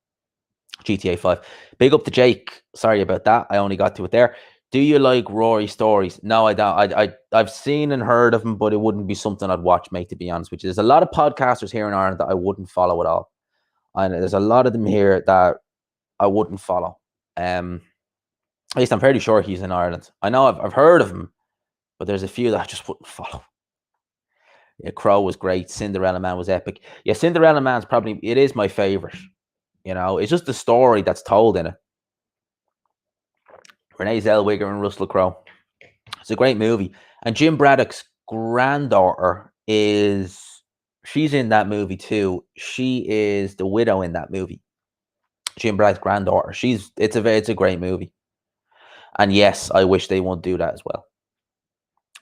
GTA 5. Big up to Jake. Sorry about that. I only got to it there. Do you like Rory stories? No, I don't. I've seen and heard of him, but it wouldn't be something I'd watch, mate, to be honest with you. There's a lot of podcasters here in Ireland that I wouldn't follow at all. And there's a lot of them here that I wouldn't follow. At least I'm fairly sure he's in Ireland. I know I've heard of him, but there's a few that I just wouldn't follow. Yeah, Crow was great. Cinderella Man was epic. Yeah, Cinderella Man's it is my favorite. You know, it's just the story that's told in it. Renee Zellweger and Russell Crowe. It's a great movie. And Jim Braddock's granddaughter she's in that movie too. She is the widow in that movie. Jim Braddock's granddaughter. It's a great movie. And yes, I wish they won't do that as well.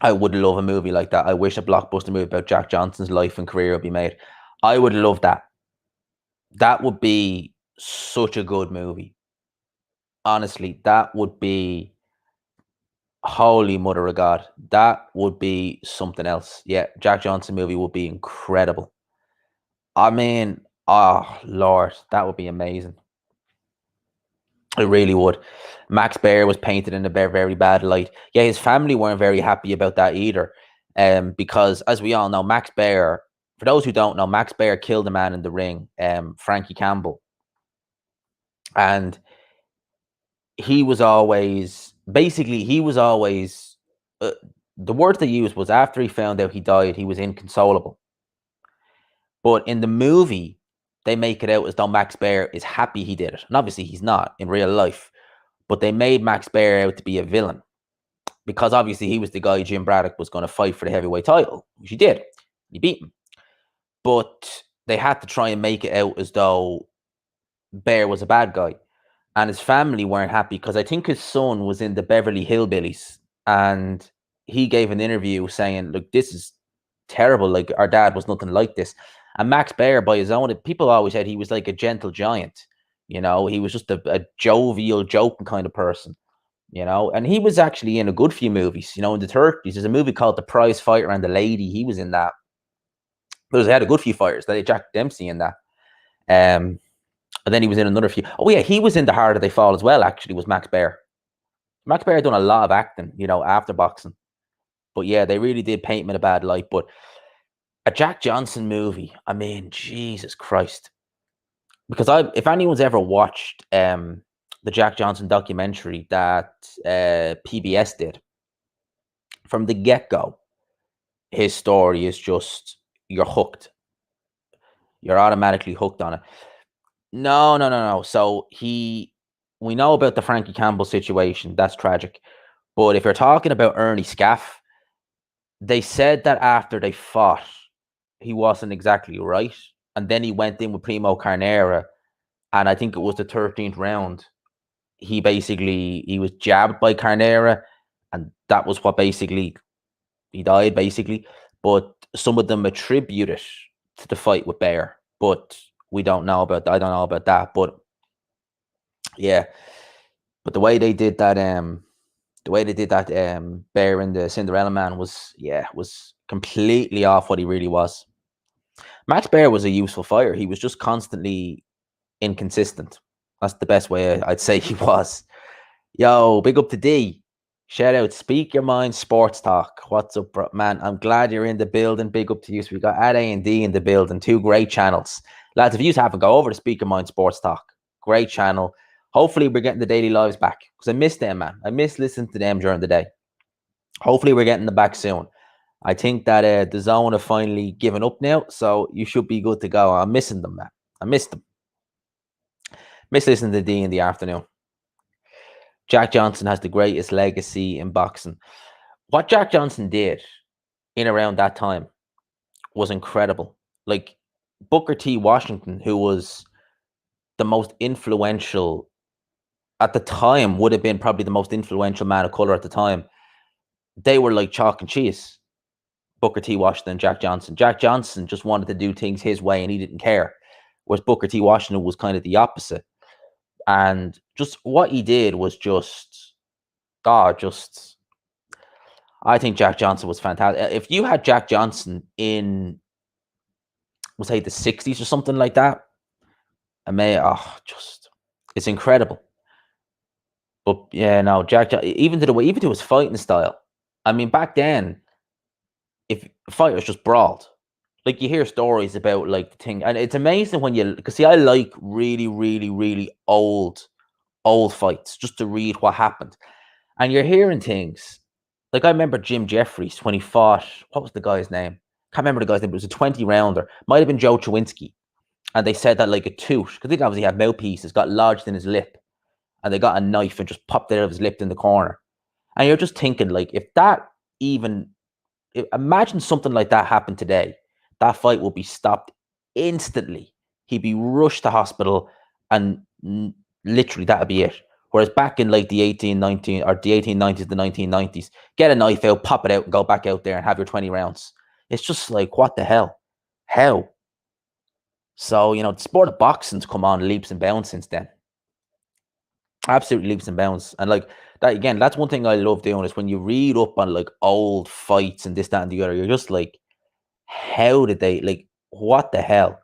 I would love a movie like that. I wish a blockbuster movie about Jack Johnson's life and career would be made. I would love that. That would be such a good movie. Honestly, that would be holy mother of God. That would be something else. Yeah, Jack Johnson movie would be incredible. I mean, oh Lord, that would be amazing. It really would. Max Baer was painted in a very bad light. Yeah, his family weren't very happy about that either. Because as we all know, Max Baer, for those who don't know, Max Baer killed a man in the ring, Frankie Campbell. And he was always, the words they used was after he found out he died, he was inconsolable. But in the movie, they make it out as though Max Baer is happy he did it. And obviously he's not in real life. But they made Max Baer out to be a villain. Because obviously he was the guy Jim Braddock was going to fight for the heavyweight title, which he did. He beat him. But they had to try and make it out as though Baer was a bad guy. And his family weren't happy because I think his son was in the Beverly Hillbillies. And he gave an interview saying, look, this is terrible. Like, our dad was nothing like this. And Max Baer, by his own, people always said he was like a gentle giant. You know, he was just a jovial, joking kind of person. You know, and he was actually in a good few movies. You know, in the 30s, there's a movie called The Prize Fighter and the Lady. He was in that. They had a good few fighters. They had Jack Dempsey in that. And then he was in another few. Oh yeah, he was in The Harder They Fall as well. Actually, was Max Baer. Max Baer done a lot of acting, you know, after boxing. But yeah, they really did paint him in a bad light. But a Jack Johnson movie, I mean, Jesus Christ. Because if anyone's ever watched the Jack Johnson documentary that PBS did, from the get-go, his story is just, you're hooked. You're automatically hooked on it. No. So we know about the Frankie Campbell situation. That's tragic. But if you're talking about Ernie Scaff, they said that after they fought, he wasn't exactly right. And then he went in with Primo Carnera. And I think it was the 13th round. He was jabbed by Carnera. And that was what basically, he died basically. But some of them attribute it to the fight with Baer. But we don't know about that. I don't know about that. But yeah. But the way they did that, Baer in the Cinderella Man was completely off what he really was. Max Baer was a useful fighter. He was just constantly inconsistent. That's the best way I'd say he was. Yo, big up to D. Shout out, Speak Your Mind Sports Talk. What's up, bro? Man? I'm glad you're in the building. Big up to you. So we got Ad A and D in the building. Two great channels. Lads, if you haven't, go over to Speak Your Mind Sports Talk. Great channel. Hopefully we're getting the daily lives back. Because I miss them, man. I miss listening to them during the day. Hopefully we're getting them back soon. I think that the Zone have finally given up now. So you should be good to go. I'm missing them, man. I miss them. Miss listening to D in the afternoon. Jack Johnson has the greatest legacy in boxing. What Jack Johnson did in around that time was incredible. Like Booker T. Washington, who was the most influential at the time, would have been probably the most influential man of color at the time. They were like chalk and cheese. Booker T. Washington and Jack Johnson. Jack Johnson just wanted to do things his way and he didn't care. Whereas Booker T. Washington was kind of the opposite. And just what he did was I think Jack Johnson was fantastic. If you had Jack Johnson in, we'll say the 60s or something like that, it's incredible. But yeah, no, even to his fighting style. I mean, back then, if fighters just brawled, like you hear stories about like the thing, and it's amazing because see, I like really, really, really old fights just to read what happened. And you're hearing things like, I remember Jim Jeffries when he fought, what was the guy's name? Can't remember the guy's name, but it was a 20 rounder. Might have been Joe Chowinski. And they said that like a tooth, because they obviously had mouthpieces, got lodged in his lip. And they got a knife and just popped it out of his lip in the corner. And you're just thinking, like, if that even Imagine something like that happened today. That fight will be stopped instantly. He'd be rushed to hospital, and literally that'd be it. Whereas back in like the 1819 or the 1890s, the 1990s, get a knife out, pop it out, and go back out there and have your 20 rounds. It's just like, what the hell? How? So, the sport of boxing's come on leaps and bounds since then. Absolutely leaps and bounds. And like that again, that's one thing I love doing is when you read up on like old fights and this, that, and the other, you're just like, how did they like what the hell?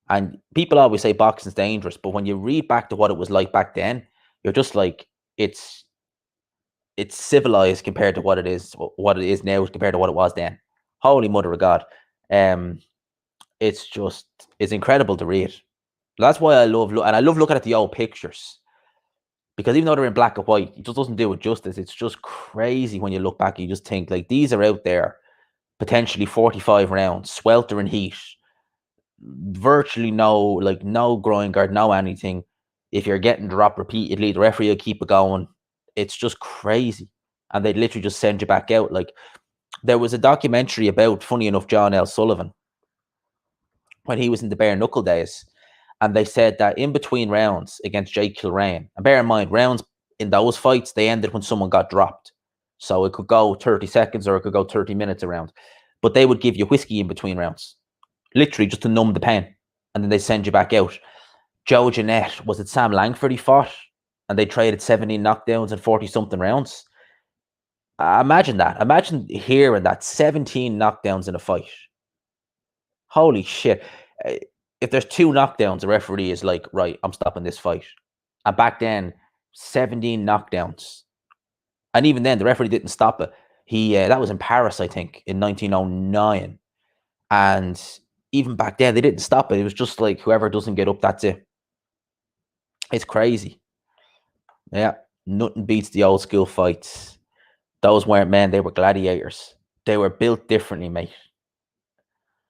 And people always say boxing's dangerous, but when you read back to what it was like back then, you're just like, it's it's civilized compared to what it is now compared to what it was then. Holy mother of God. Um, it's incredible to read. That's why and I love looking at the old pictures because even though they're in black and white, it just doesn't do it justice. It's just crazy when you look back. You just think like these are out there, potentially 45 rounds, sweltering heat, virtually no groin guard, no anything. If you're getting dropped repeatedly, the referee will keep it going. It's just crazy, and they'd literally just send you back out. Like there was a documentary about, funny enough, John L. Sullivan when he was in the bare knuckle days. And they said that in between rounds against Jake Kilrain, and bear in mind, rounds in those fights, they ended when someone got dropped. So it could go 30 seconds or it could go 30 minutes around. But they would give you whiskey in between rounds, literally just to numb the pain. And then they send you back out. Joe Jeanette, was it Sam Langford he fought? And they traded 17 knockdowns and 40 something rounds. Imagine that. Imagine hearing that 17 knockdowns in a fight. Holy shit. If there's 2 knockdowns, the referee is like, right, I'm stopping this fight. And back then, 17 knockdowns. And even then, the referee didn't stop it. That was in Paris, I think, in 1909. And even back then, they didn't stop it. It was just like, whoever doesn't get up, that's it. It's crazy. Yeah, nothing beats the old school fights. Those weren't men, they were gladiators. They were built differently, mate.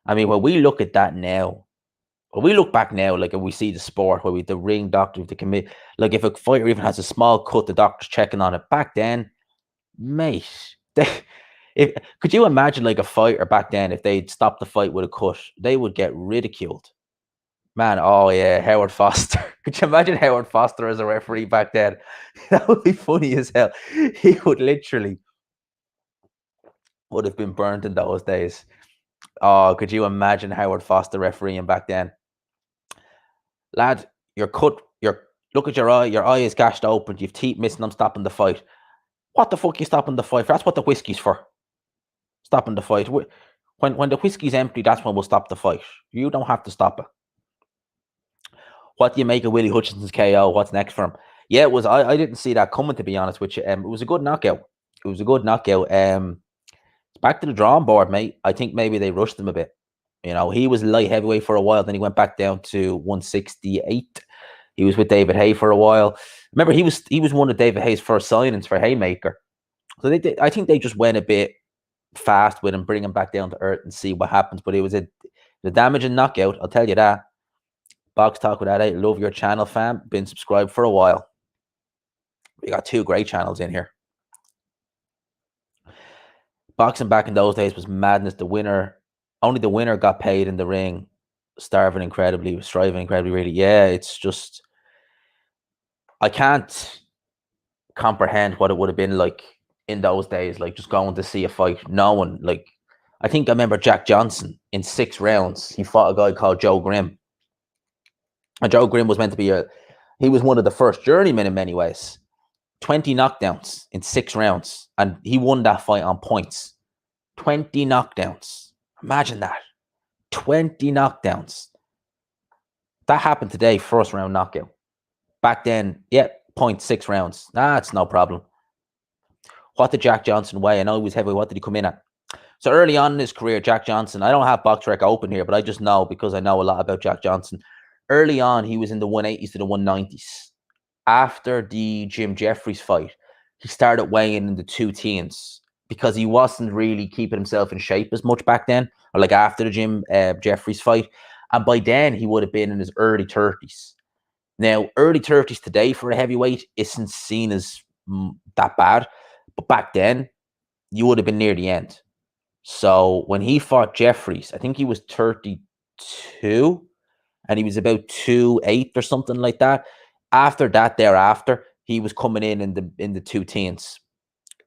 I mean, when we look at that now, when we look back now, like, and we see the sport where the ring doctor, the commit, like, if a fighter even has a small cut, the doctor's checking on it. Back then, mate, could you imagine like a fighter back then if they'd stopped the fight with a cut, they would get ridiculed. Man, oh yeah, Howard Foster. Could you imagine Howard Foster as a referee back then? That would be funny as hell. He would have been burned in those days. Oh, could you imagine Howard Foster refereeing back then? Lad, you're cut. Look at your eye. Your eye is gashed open. You've teeth missing. I'm stopping the fight. What the fuck are you stopping the fight for? That's what the whiskey's for. Stopping the fight. When the whiskey's empty, that's when we'll stop the fight. You don't have to stop it. What do you make of Willie Hutchinson's KO? What's next for him? Yeah, it was. I didn't see that coming, to be honest with you. It was a good knockout. Back to the drawing board, mate. I think maybe they rushed him a bit. He was light heavyweight for a while. Then he went back down to 168. He was with David Haye for a while. Remember, he was one of David Haye's first signings for Haymaker. So I think they just went a bit fast with him, bring him back down to earth and see what happens. But it was a damaging knockout, I'll tell you that. Box Talk with Addy. Love your channel, fam. Been subscribed for a while. We got 2 great channels in here. Boxing back in those days was madness. Only the winner got paid in the ring. Striving incredibly, really. Yeah, it's just, I can't comprehend what it would have been like in those days, like just going to see a fight. No one, like, I think I remember Jack Johnson in 6 rounds. He fought a guy called Joe Grimm. And Joe Grimm was meant to be he was one of the first journeymen in many ways. 20 knockdowns in 6 rounds. And he won that fight on points. 20 knockdowns. Imagine that. 20 knockdowns. That happened today, first round knockout. Back then, 0.6 rounds. That's no problem. What did Jack Johnson weigh? I know he was heavyweight. What did he come in at? So early on in his career, Jack Johnson, I don't have BoxRec open here, but I just know because I know a lot about Jack Johnson. Early on, he was in the 180s to the 190s. After the Jim Jeffries fight, he started weighing in the 210s because he wasn't really keeping himself in shape as much back then, or like after the Jim Jeffries fight. And by then, he would have been in his early 30s. Now, early 30s today for a heavyweight isn't seen as that bad. But back then, you would have been near the end. So when he fought Jeffries, I think he was 32 and he was about 2'8" or something like that. After that, thereafter, he was coming in the two teens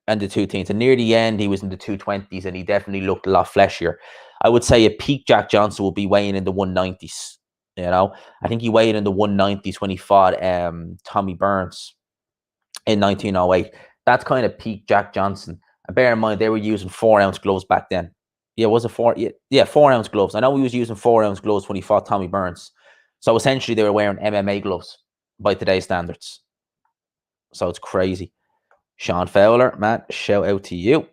and the two teens. And near the end, he was in the 220s and he definitely looked a lot fleshier. I would say a peak Jack Johnson will be weighing in the 190s. You know, I think he weighed in the 190s when he fought Tommy Burns in 1908. That's kind of peak Jack Johnson. And bear in mind, they were using 4-ounce gloves back then. Yeah, was it four? Yeah, 4-ounce gloves. I know he was using 4-ounce gloves when he fought Tommy Burns. So essentially, they were wearing MMA gloves by today's standards. So it's crazy. Sean Fowler, man, shout out to you.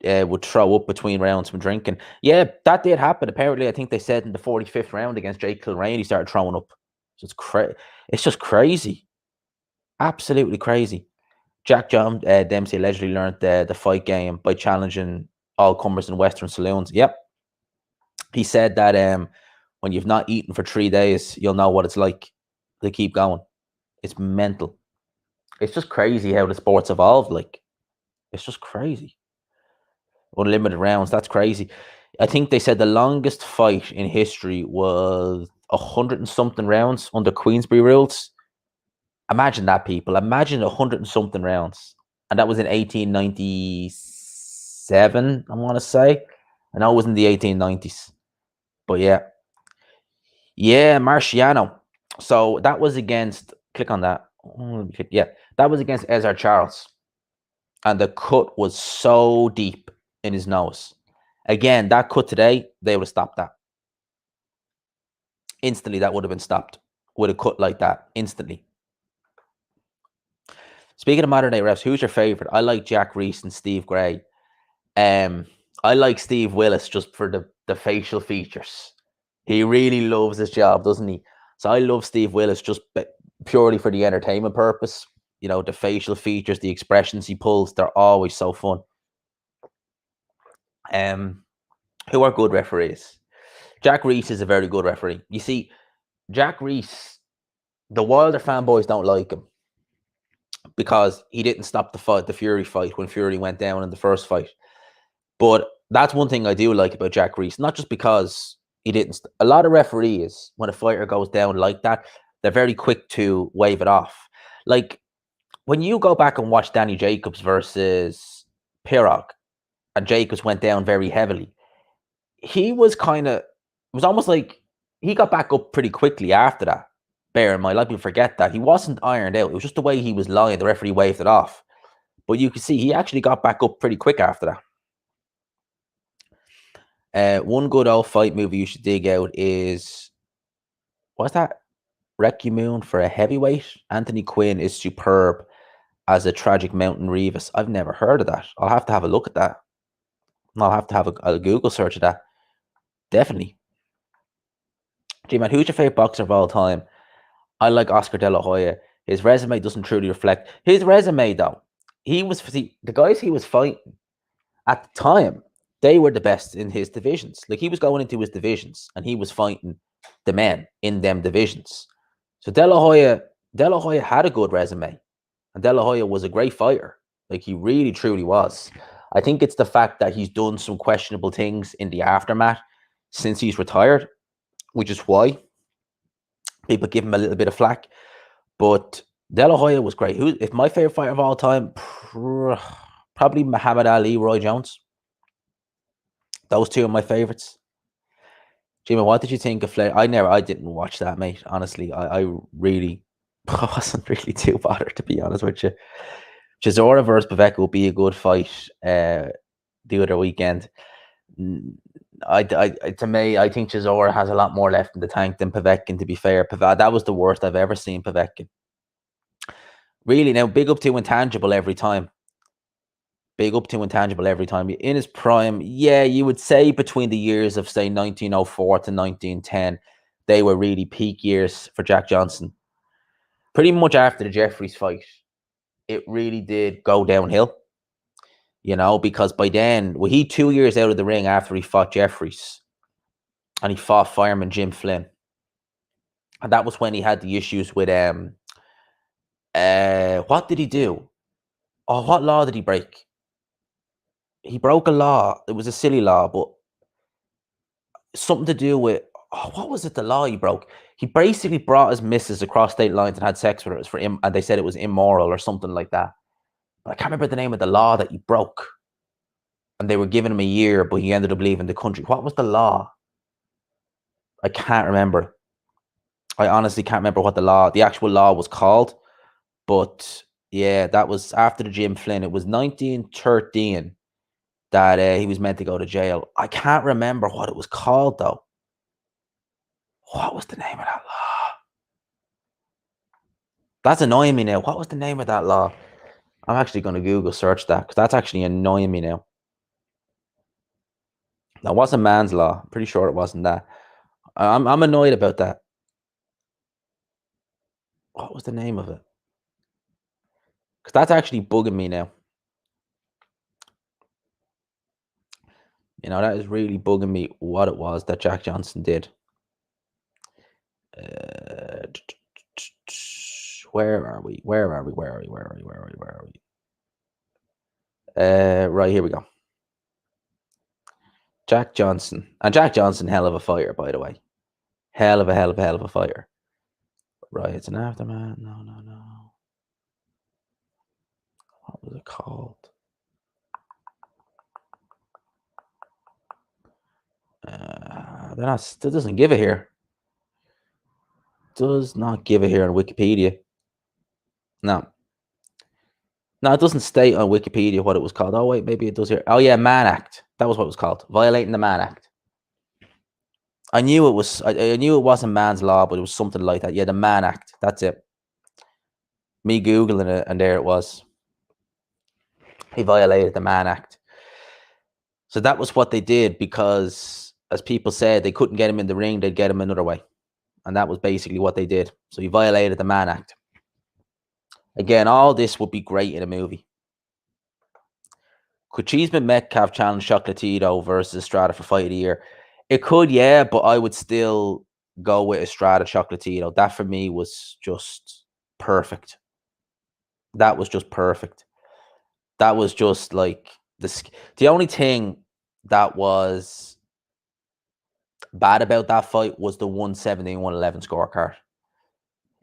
Would throw up between rounds from drinking. Yeah, that did happen. Apparently, I think they said in the 45th round against Jake Kilrain, he started throwing up. So it's just crazy. Absolutely crazy. Jack John Dempsey allegedly learned the fight game by challenging all comers in Western saloons. Yep. He said that when you've not eaten for 3 days, you'll know what it's like to keep going. It's mental. It's just crazy how the sport's evolved. Like, it's just crazy. Unlimited rounds. That's crazy. I think they said the longest fight in history was 100 and something rounds under Queensberry rules. Imagine that, people. Imagine 100 and something rounds. And that was in 1897, I want to say. I know it was in the 1890s. But yeah. Yeah, Marciano. So that was against, click on that. Yeah, that was against Ezra Charles. And the cut was so deep in his nose. Again, that cut today, they would have stopped that. Instantly, that would have been stopped with a cut like that. Instantly. Speaking of modern day refs, who's your favorite? I like Jack Reese and Steve Gray. I like Steve Willis just for the facial features. He really loves his job, doesn't he? So I love Steve Willis just purely for the entertainment purpose. You know, the facial features, the expressions he pulls, they're always so fun. Who are good referees? Jack Reese is a very good referee. You see, Jack Reese, the Wilder fanboys don't like him because he didn't stop the Fury fight when Fury went down in the first fight. But that's one thing I do like about Jack Reese, not just because he didn't. A lot of referees, when a fighter goes down like that, they're very quick to wave it off. Like when you go back and watch Danny Jacobs versus Pirog, and Jacobs went down very heavily, he was it was almost like he got back up pretty quickly after that. Bear in mind, a lot of people forget that. He wasn't ironed out. It was just the way he was lying. The referee waved it off. But you can see he actually got back up pretty quick after that. One good old fight movie you should dig out is, what's that? Requiem for a Heavyweight. Anthony Quinn is superb as a tragic Mountain Revis. I've never heard of that. I'll have to have a look at that. I'll have to have a Google search of that. Definitely. G-Man, who's your favorite boxer of all time? I like Oscar De La Hoya. His resume doesn't truly reflect his resume, though. The guys he was fighting at the time, they were the best in his divisions. Like, he was going into his divisions and he was fighting the men in them divisions. So De La Hoya had a good resume, and De La Hoya was a great fighter. Like, he really truly was. I think it's the fact that he's done some questionable things in the aftermath since he's retired, which is why people give him a little bit of flack. But De La Hoya was great. If my favorite fighter of all time, probably Muhammad Ali, Roy Jones. Those two are my favorites. Jimmy, what did you think of Flair? I didn't watch that, mate. Honestly, I really wasn't really too bothered, to be honest with you. Chisora versus Pavecka will be a good fight the other weekend. To me, I think Chisora has a lot more left in the tank than Pavecka, to be fair. That was the worst I've ever seen Pavecka. Really, now, big up to Intangible every time. Big up to Intangible every time. In his prime, yeah, you would say between the years of, say, 1904 to 1910, they were really peak years for Jack Johnson. Pretty much after the Jeffries fight, it really did go downhill. You know, because by then, he 2 years out of the ring after he fought Jeffries, and he fought fireman Jim Flynn. And that was when he had the issues with what did he do? Oh, what law did he break? he broke a law. It was a silly law, but something to do with, what was it? The law he broke. He basically brought his missus across state lines and had sex with her for him, and they said it was immoral or something like that. But I can't remember the name of the law that he broke. And they were giving him a year, but he ended up leaving the country. What was the law? I can't remember. I honestly can't remember what the actual law was called. But yeah, that was after the Jim Flynn. It was 1913 that he was meant to go to jail. I can't remember what it was called though. What was the name of that law? That's annoying me now. What was the name of that law? I'm actually going to Google search that because that's actually annoying me now. That wasn't man's law. I'm pretty sure it wasn't that. I'm annoyed about that. What was the name of it? Because that's actually bugging me now. You know, that is really bugging me what it was that Jack Johnson did. Where are we? Right, here we go. Jack Johnson. And Jack Johnson, hell of a fighter, by the way. Hell of a fighter. Right, it's an aftermath. No. What was it called? It doesn't give it here. Does not give it here on Wikipedia. No, it doesn't state on Wikipedia what it was called. Oh wait, maybe it does here. Oh yeah, Mann Act. That was what it was called. Violating the Mann Act. I knew it was. I knew it wasn't man's law, but it was something like that. Yeah, the Mann Act. That's it. Me googling it, and there it was. He violated the Mann Act. So that was what they did because, as people said, they couldn't get him in the ring. They'd get him another way. And that was basically what they did. So he violated the Mann Act. Again, all this would be great in a movie. Could Cheeseman Metcalf challenge Chocolatito versus Estrada for Fight of the Year? It could, yeah, but I would still go with Estrada Chocolatito. That for me was just perfect. That was just perfect. That was just like the only thing that was bad about that fight was the 117-111 scorecard.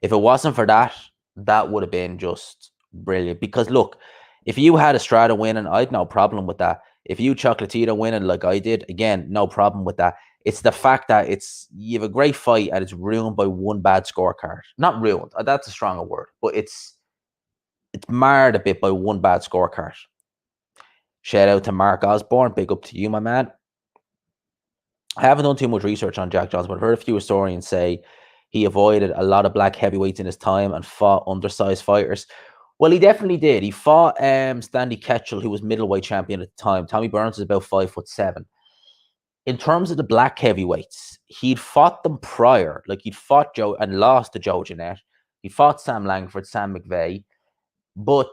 If it wasn't for that, that would have been just brilliant. Because look, if you had Estrada winning, I'd no problem with that. If you Chocolatito winning like I did, again, no problem with that. It's the fact that you have a great fight and it's ruined by one bad scorecard. Not ruined, that's a stronger word, but it's marred a bit by one bad scorecard. Shout out to Mark Osborne. Big up to you, my man. I haven't done too much research on Jack Johnson, but I've heard a few historians say he avoided a lot of black heavyweights in his time and fought undersized fighters. Well, he definitely did. He fought Stanley Ketchel, who was middleweight champion at the time. Tommy Burns was about 5'7". In terms of the black heavyweights, he'd fought them prior. Like he'd fought Joe and lost to Joe Jeanette. He fought Sam Langford, Sam McVeigh. But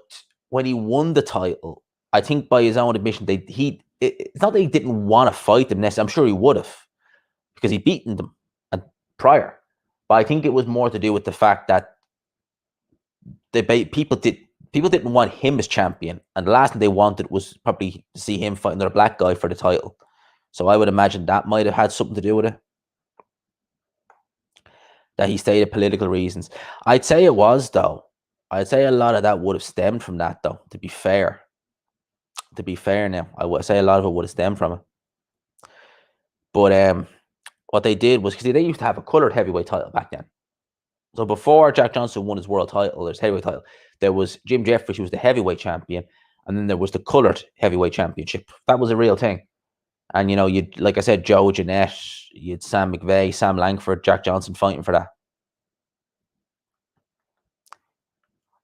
when he won the title, I think by his own admission, it's not that he didn't want to fight them necessarily. I'm sure he would have because he'd beaten them prior. But I think it was more to do with the fact that people didn't want him as champion, and the last thing they wanted was probably to see him fight another black guy for the title. So I would imagine that might have had something to do with it. That he stated political reasons. I'd say it was though. I'd say a lot of that would have stemmed from that though. To be fair now, I would say a lot of it would have stemmed from it. But what they did was because they used to have a colored heavyweight title back then. So before Jack Johnson won his world title, his heavyweight title, there was Jim Jeffries, who was the heavyweight champion, and then there was the colored heavyweight championship. That was a real thing. And you'd, like I said, Joe Jeanette, you'd Sam McVeigh, Sam Langford, Jack Johnson fighting for that.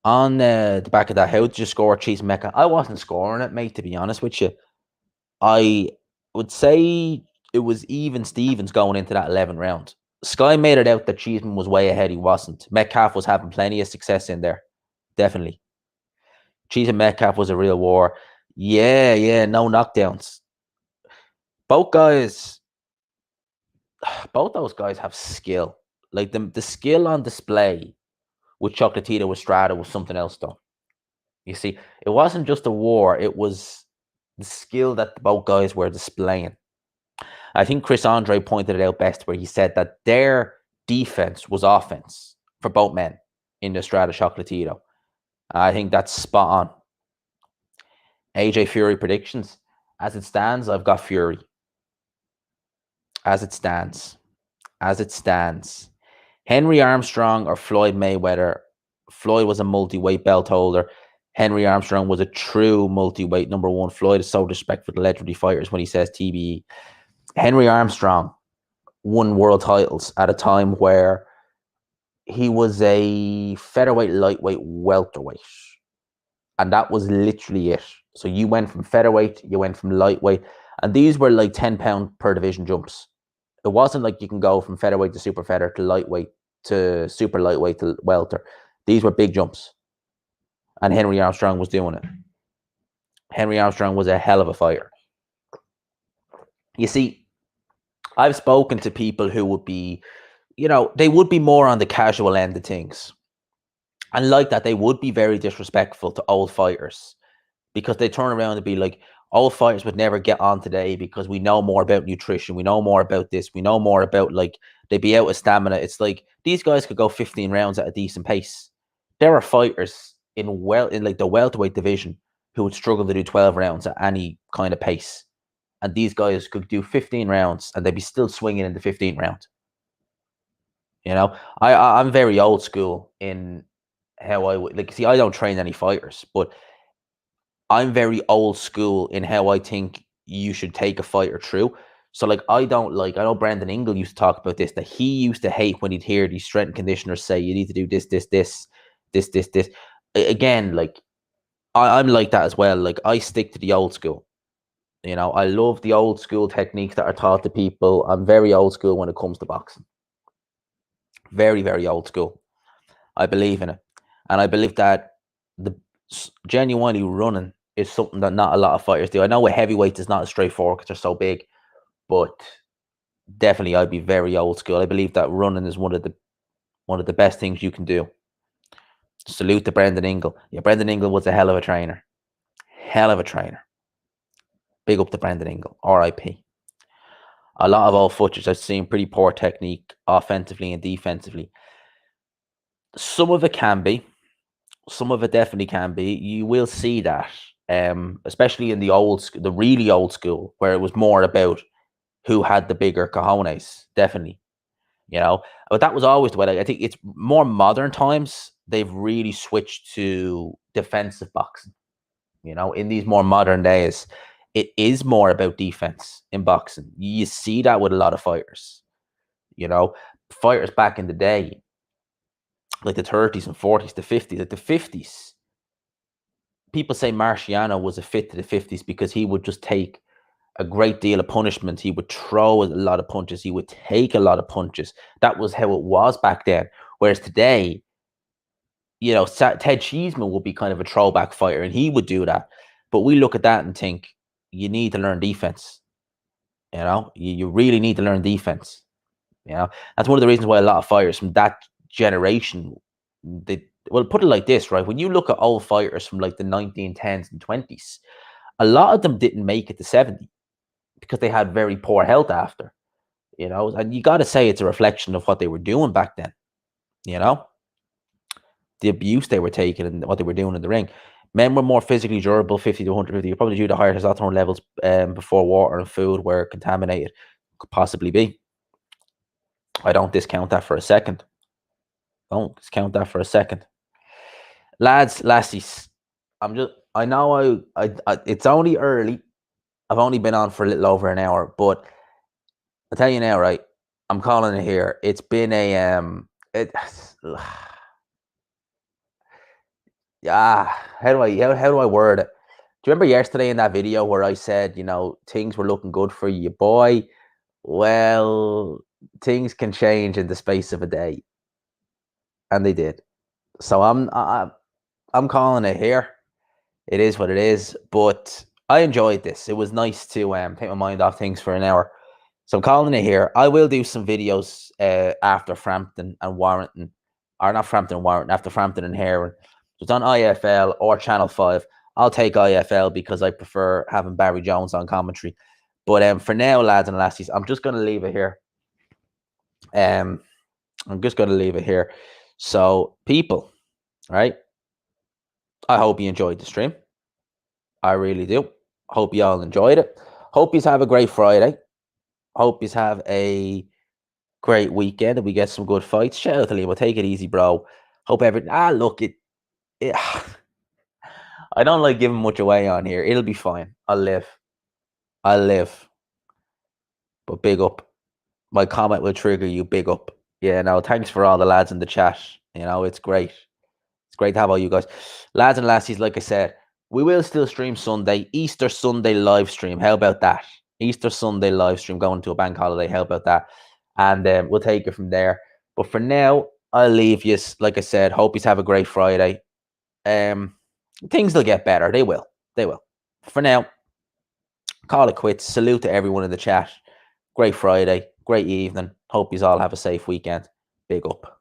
On the back of that, how did you score Cheese Mecca? I wasn't scoring it, mate, to be honest with you. I would say it was even Stevens going into that 11th round. Sky made it out that Cheeseman was way ahead. He wasn't. Metcalf was having plenty of success in there. Definitely. Cheese and Metcalf was a real war. Yeah, no knockdowns. Both those guys have skill. Like the skill on display with Chocolatito Estrada was something else though. You see, it wasn't just a war. It was the skill that both guys were displaying. I think Chris Andre pointed it out best where he said that their defense was offense for both men in the Strata Chocolatito. I think that's spot on. AJ Fury predictions. As it stands, I've got Fury. As it stands. As it stands. Henry Armstrong or Floyd Mayweather. Floyd was a multi-weight belt holder. Henry Armstrong was a true multi-weight number one. Floyd is so disrespectful to legendary fighters when he says TBE. Henry Armstrong won world titles at a time where he was a featherweight, lightweight, welterweight. And that was literally it. So you went from featherweight, you went from lightweight, and these were like 10-pound per division jumps. It wasn't like you can go from featherweight to super feather to lightweight to super lightweight to welter. These were big jumps. And Henry Armstrong was doing it. Henry Armstrong was a hell of a fighter. You see, I've spoken to people who would be, they would be more on the casual end of things. And like that, they would be very disrespectful to old fighters because they turn around and be like, old fighters would never get on today because we know more about nutrition. We know more about this. We know more about, like, they'd be out of stamina. It's like these guys could go 15 rounds at a decent pace. There are fighters in like the welterweight division who would struggle to do 12 rounds at any kind of pace. And these guys could do 15 rounds and they'd be still swinging in the 15th round. I'm very old school in how I would, like, see, I don't train any fighters, but I'm very old school in how I think you should take a fighter through. So, like, I know Brendan Ingle used to talk about this, that he used to hate when he'd hear these strength conditioners say, you need to do this, this, this, this, this, this. Again, like, I'm like that as well. Like, I stick to the old school. I love the old school techniques that are taught to people. I'm very old school when it comes to boxing. Very, very old school. I believe in it. And I believe that the genuinely running is something that not a lot of fighters do. I know with heavyweights is not as straightforward because they're so big, but definitely I'd be very old school. I believe that running is one of the best things you can do. Salute to Brendan Ingle. Yeah, Brendan Ingle was a hell of a trainer. Hell of a trainer. Big up to Brendan Ingle. R.I.P. A lot of old footers I've seen pretty poor technique offensively and defensively. Some of it can be. Some of it definitely can be. You will see that, especially in the really old school, where it was more about who had the bigger cojones. Definitely, But that was always the way. I think it's more modern times. They've really switched to defensive boxing. In these more modern days, it is more about defense in boxing. You see that with a lot of fighters. Fighters back in the day, like the 30s and 40s, the 50s. Like the 50s, people say Marciano was a fit to the 50s because he would just take a great deal of punishment. He would throw a lot of punches. He would take a lot of punches. That was how it was back then. Whereas today, Ted Cheeseman would be kind of a throwback fighter, and he would do that. But we look at that and think, you need to learn defense. You really need to learn defense. That's one of the reasons why a lot of fighters from that generation, put it like this, right? When you look at old fighters from like the 1910s and 20s, a lot of them didn't make it to 70 because they had very poor health after, and you got to say it's a reflection of what they were doing back then, the abuse they were taking and what they were doing in the ring. Men were more physically durable, 50 to 150, probably due to higher testosterone levels before water and food were contaminated. Could possibly be. I don't discount that for a second. Lads, lassies, I know it's only early. I've only been on for a little over an hour, but I'll tell you now, right? I'm calling it here. It's been how do I word it? Do you remember yesterday in that video where I said, things were looking good for you, boy? Well, things can change in the space of a day, and they did. So I'm calling it here. It is what it is, but I enjoyed this. It was nice to take my mind off things for an hour. So I'm calling it here. I will do some videos after Frampton and Warrington, or not Frampton and Warrington, after Frampton and Heron. So it's on IFL or Channel 5. I'll take IFL because I prefer having Barry Jones on commentary. But for now, lads and lassies, I'm just going to leave it here. I'm just going to leave it here. So, people, right? I hope you enjoyed the stream. I really do. Hope you all enjoyed it. Hope you have a great Friday. Hope you have a great weekend and we get some good fights. Shout out to Liam. Take it easy, bro. Hope everything. Look, it I don't like giving much away on here. It'll be fine. I'll live. But big up. My comment will trigger you. Big up. Yeah, no, thanks for all the lads in the chat. It's great. It's great to have all you guys. Lads and lassies, like I said, we will still stream Sunday. Easter Sunday live stream. How about that? Easter Sunday live stream going to a bank holiday. How about that? And we'll take it from there. But for now, I'll leave you. Like I said, hope you have a great Friday. Things will get better. They will. For now, call it quits. Salute to everyone in the chat. Great Friday. Great evening. Hope you all have a safe weekend. Big up.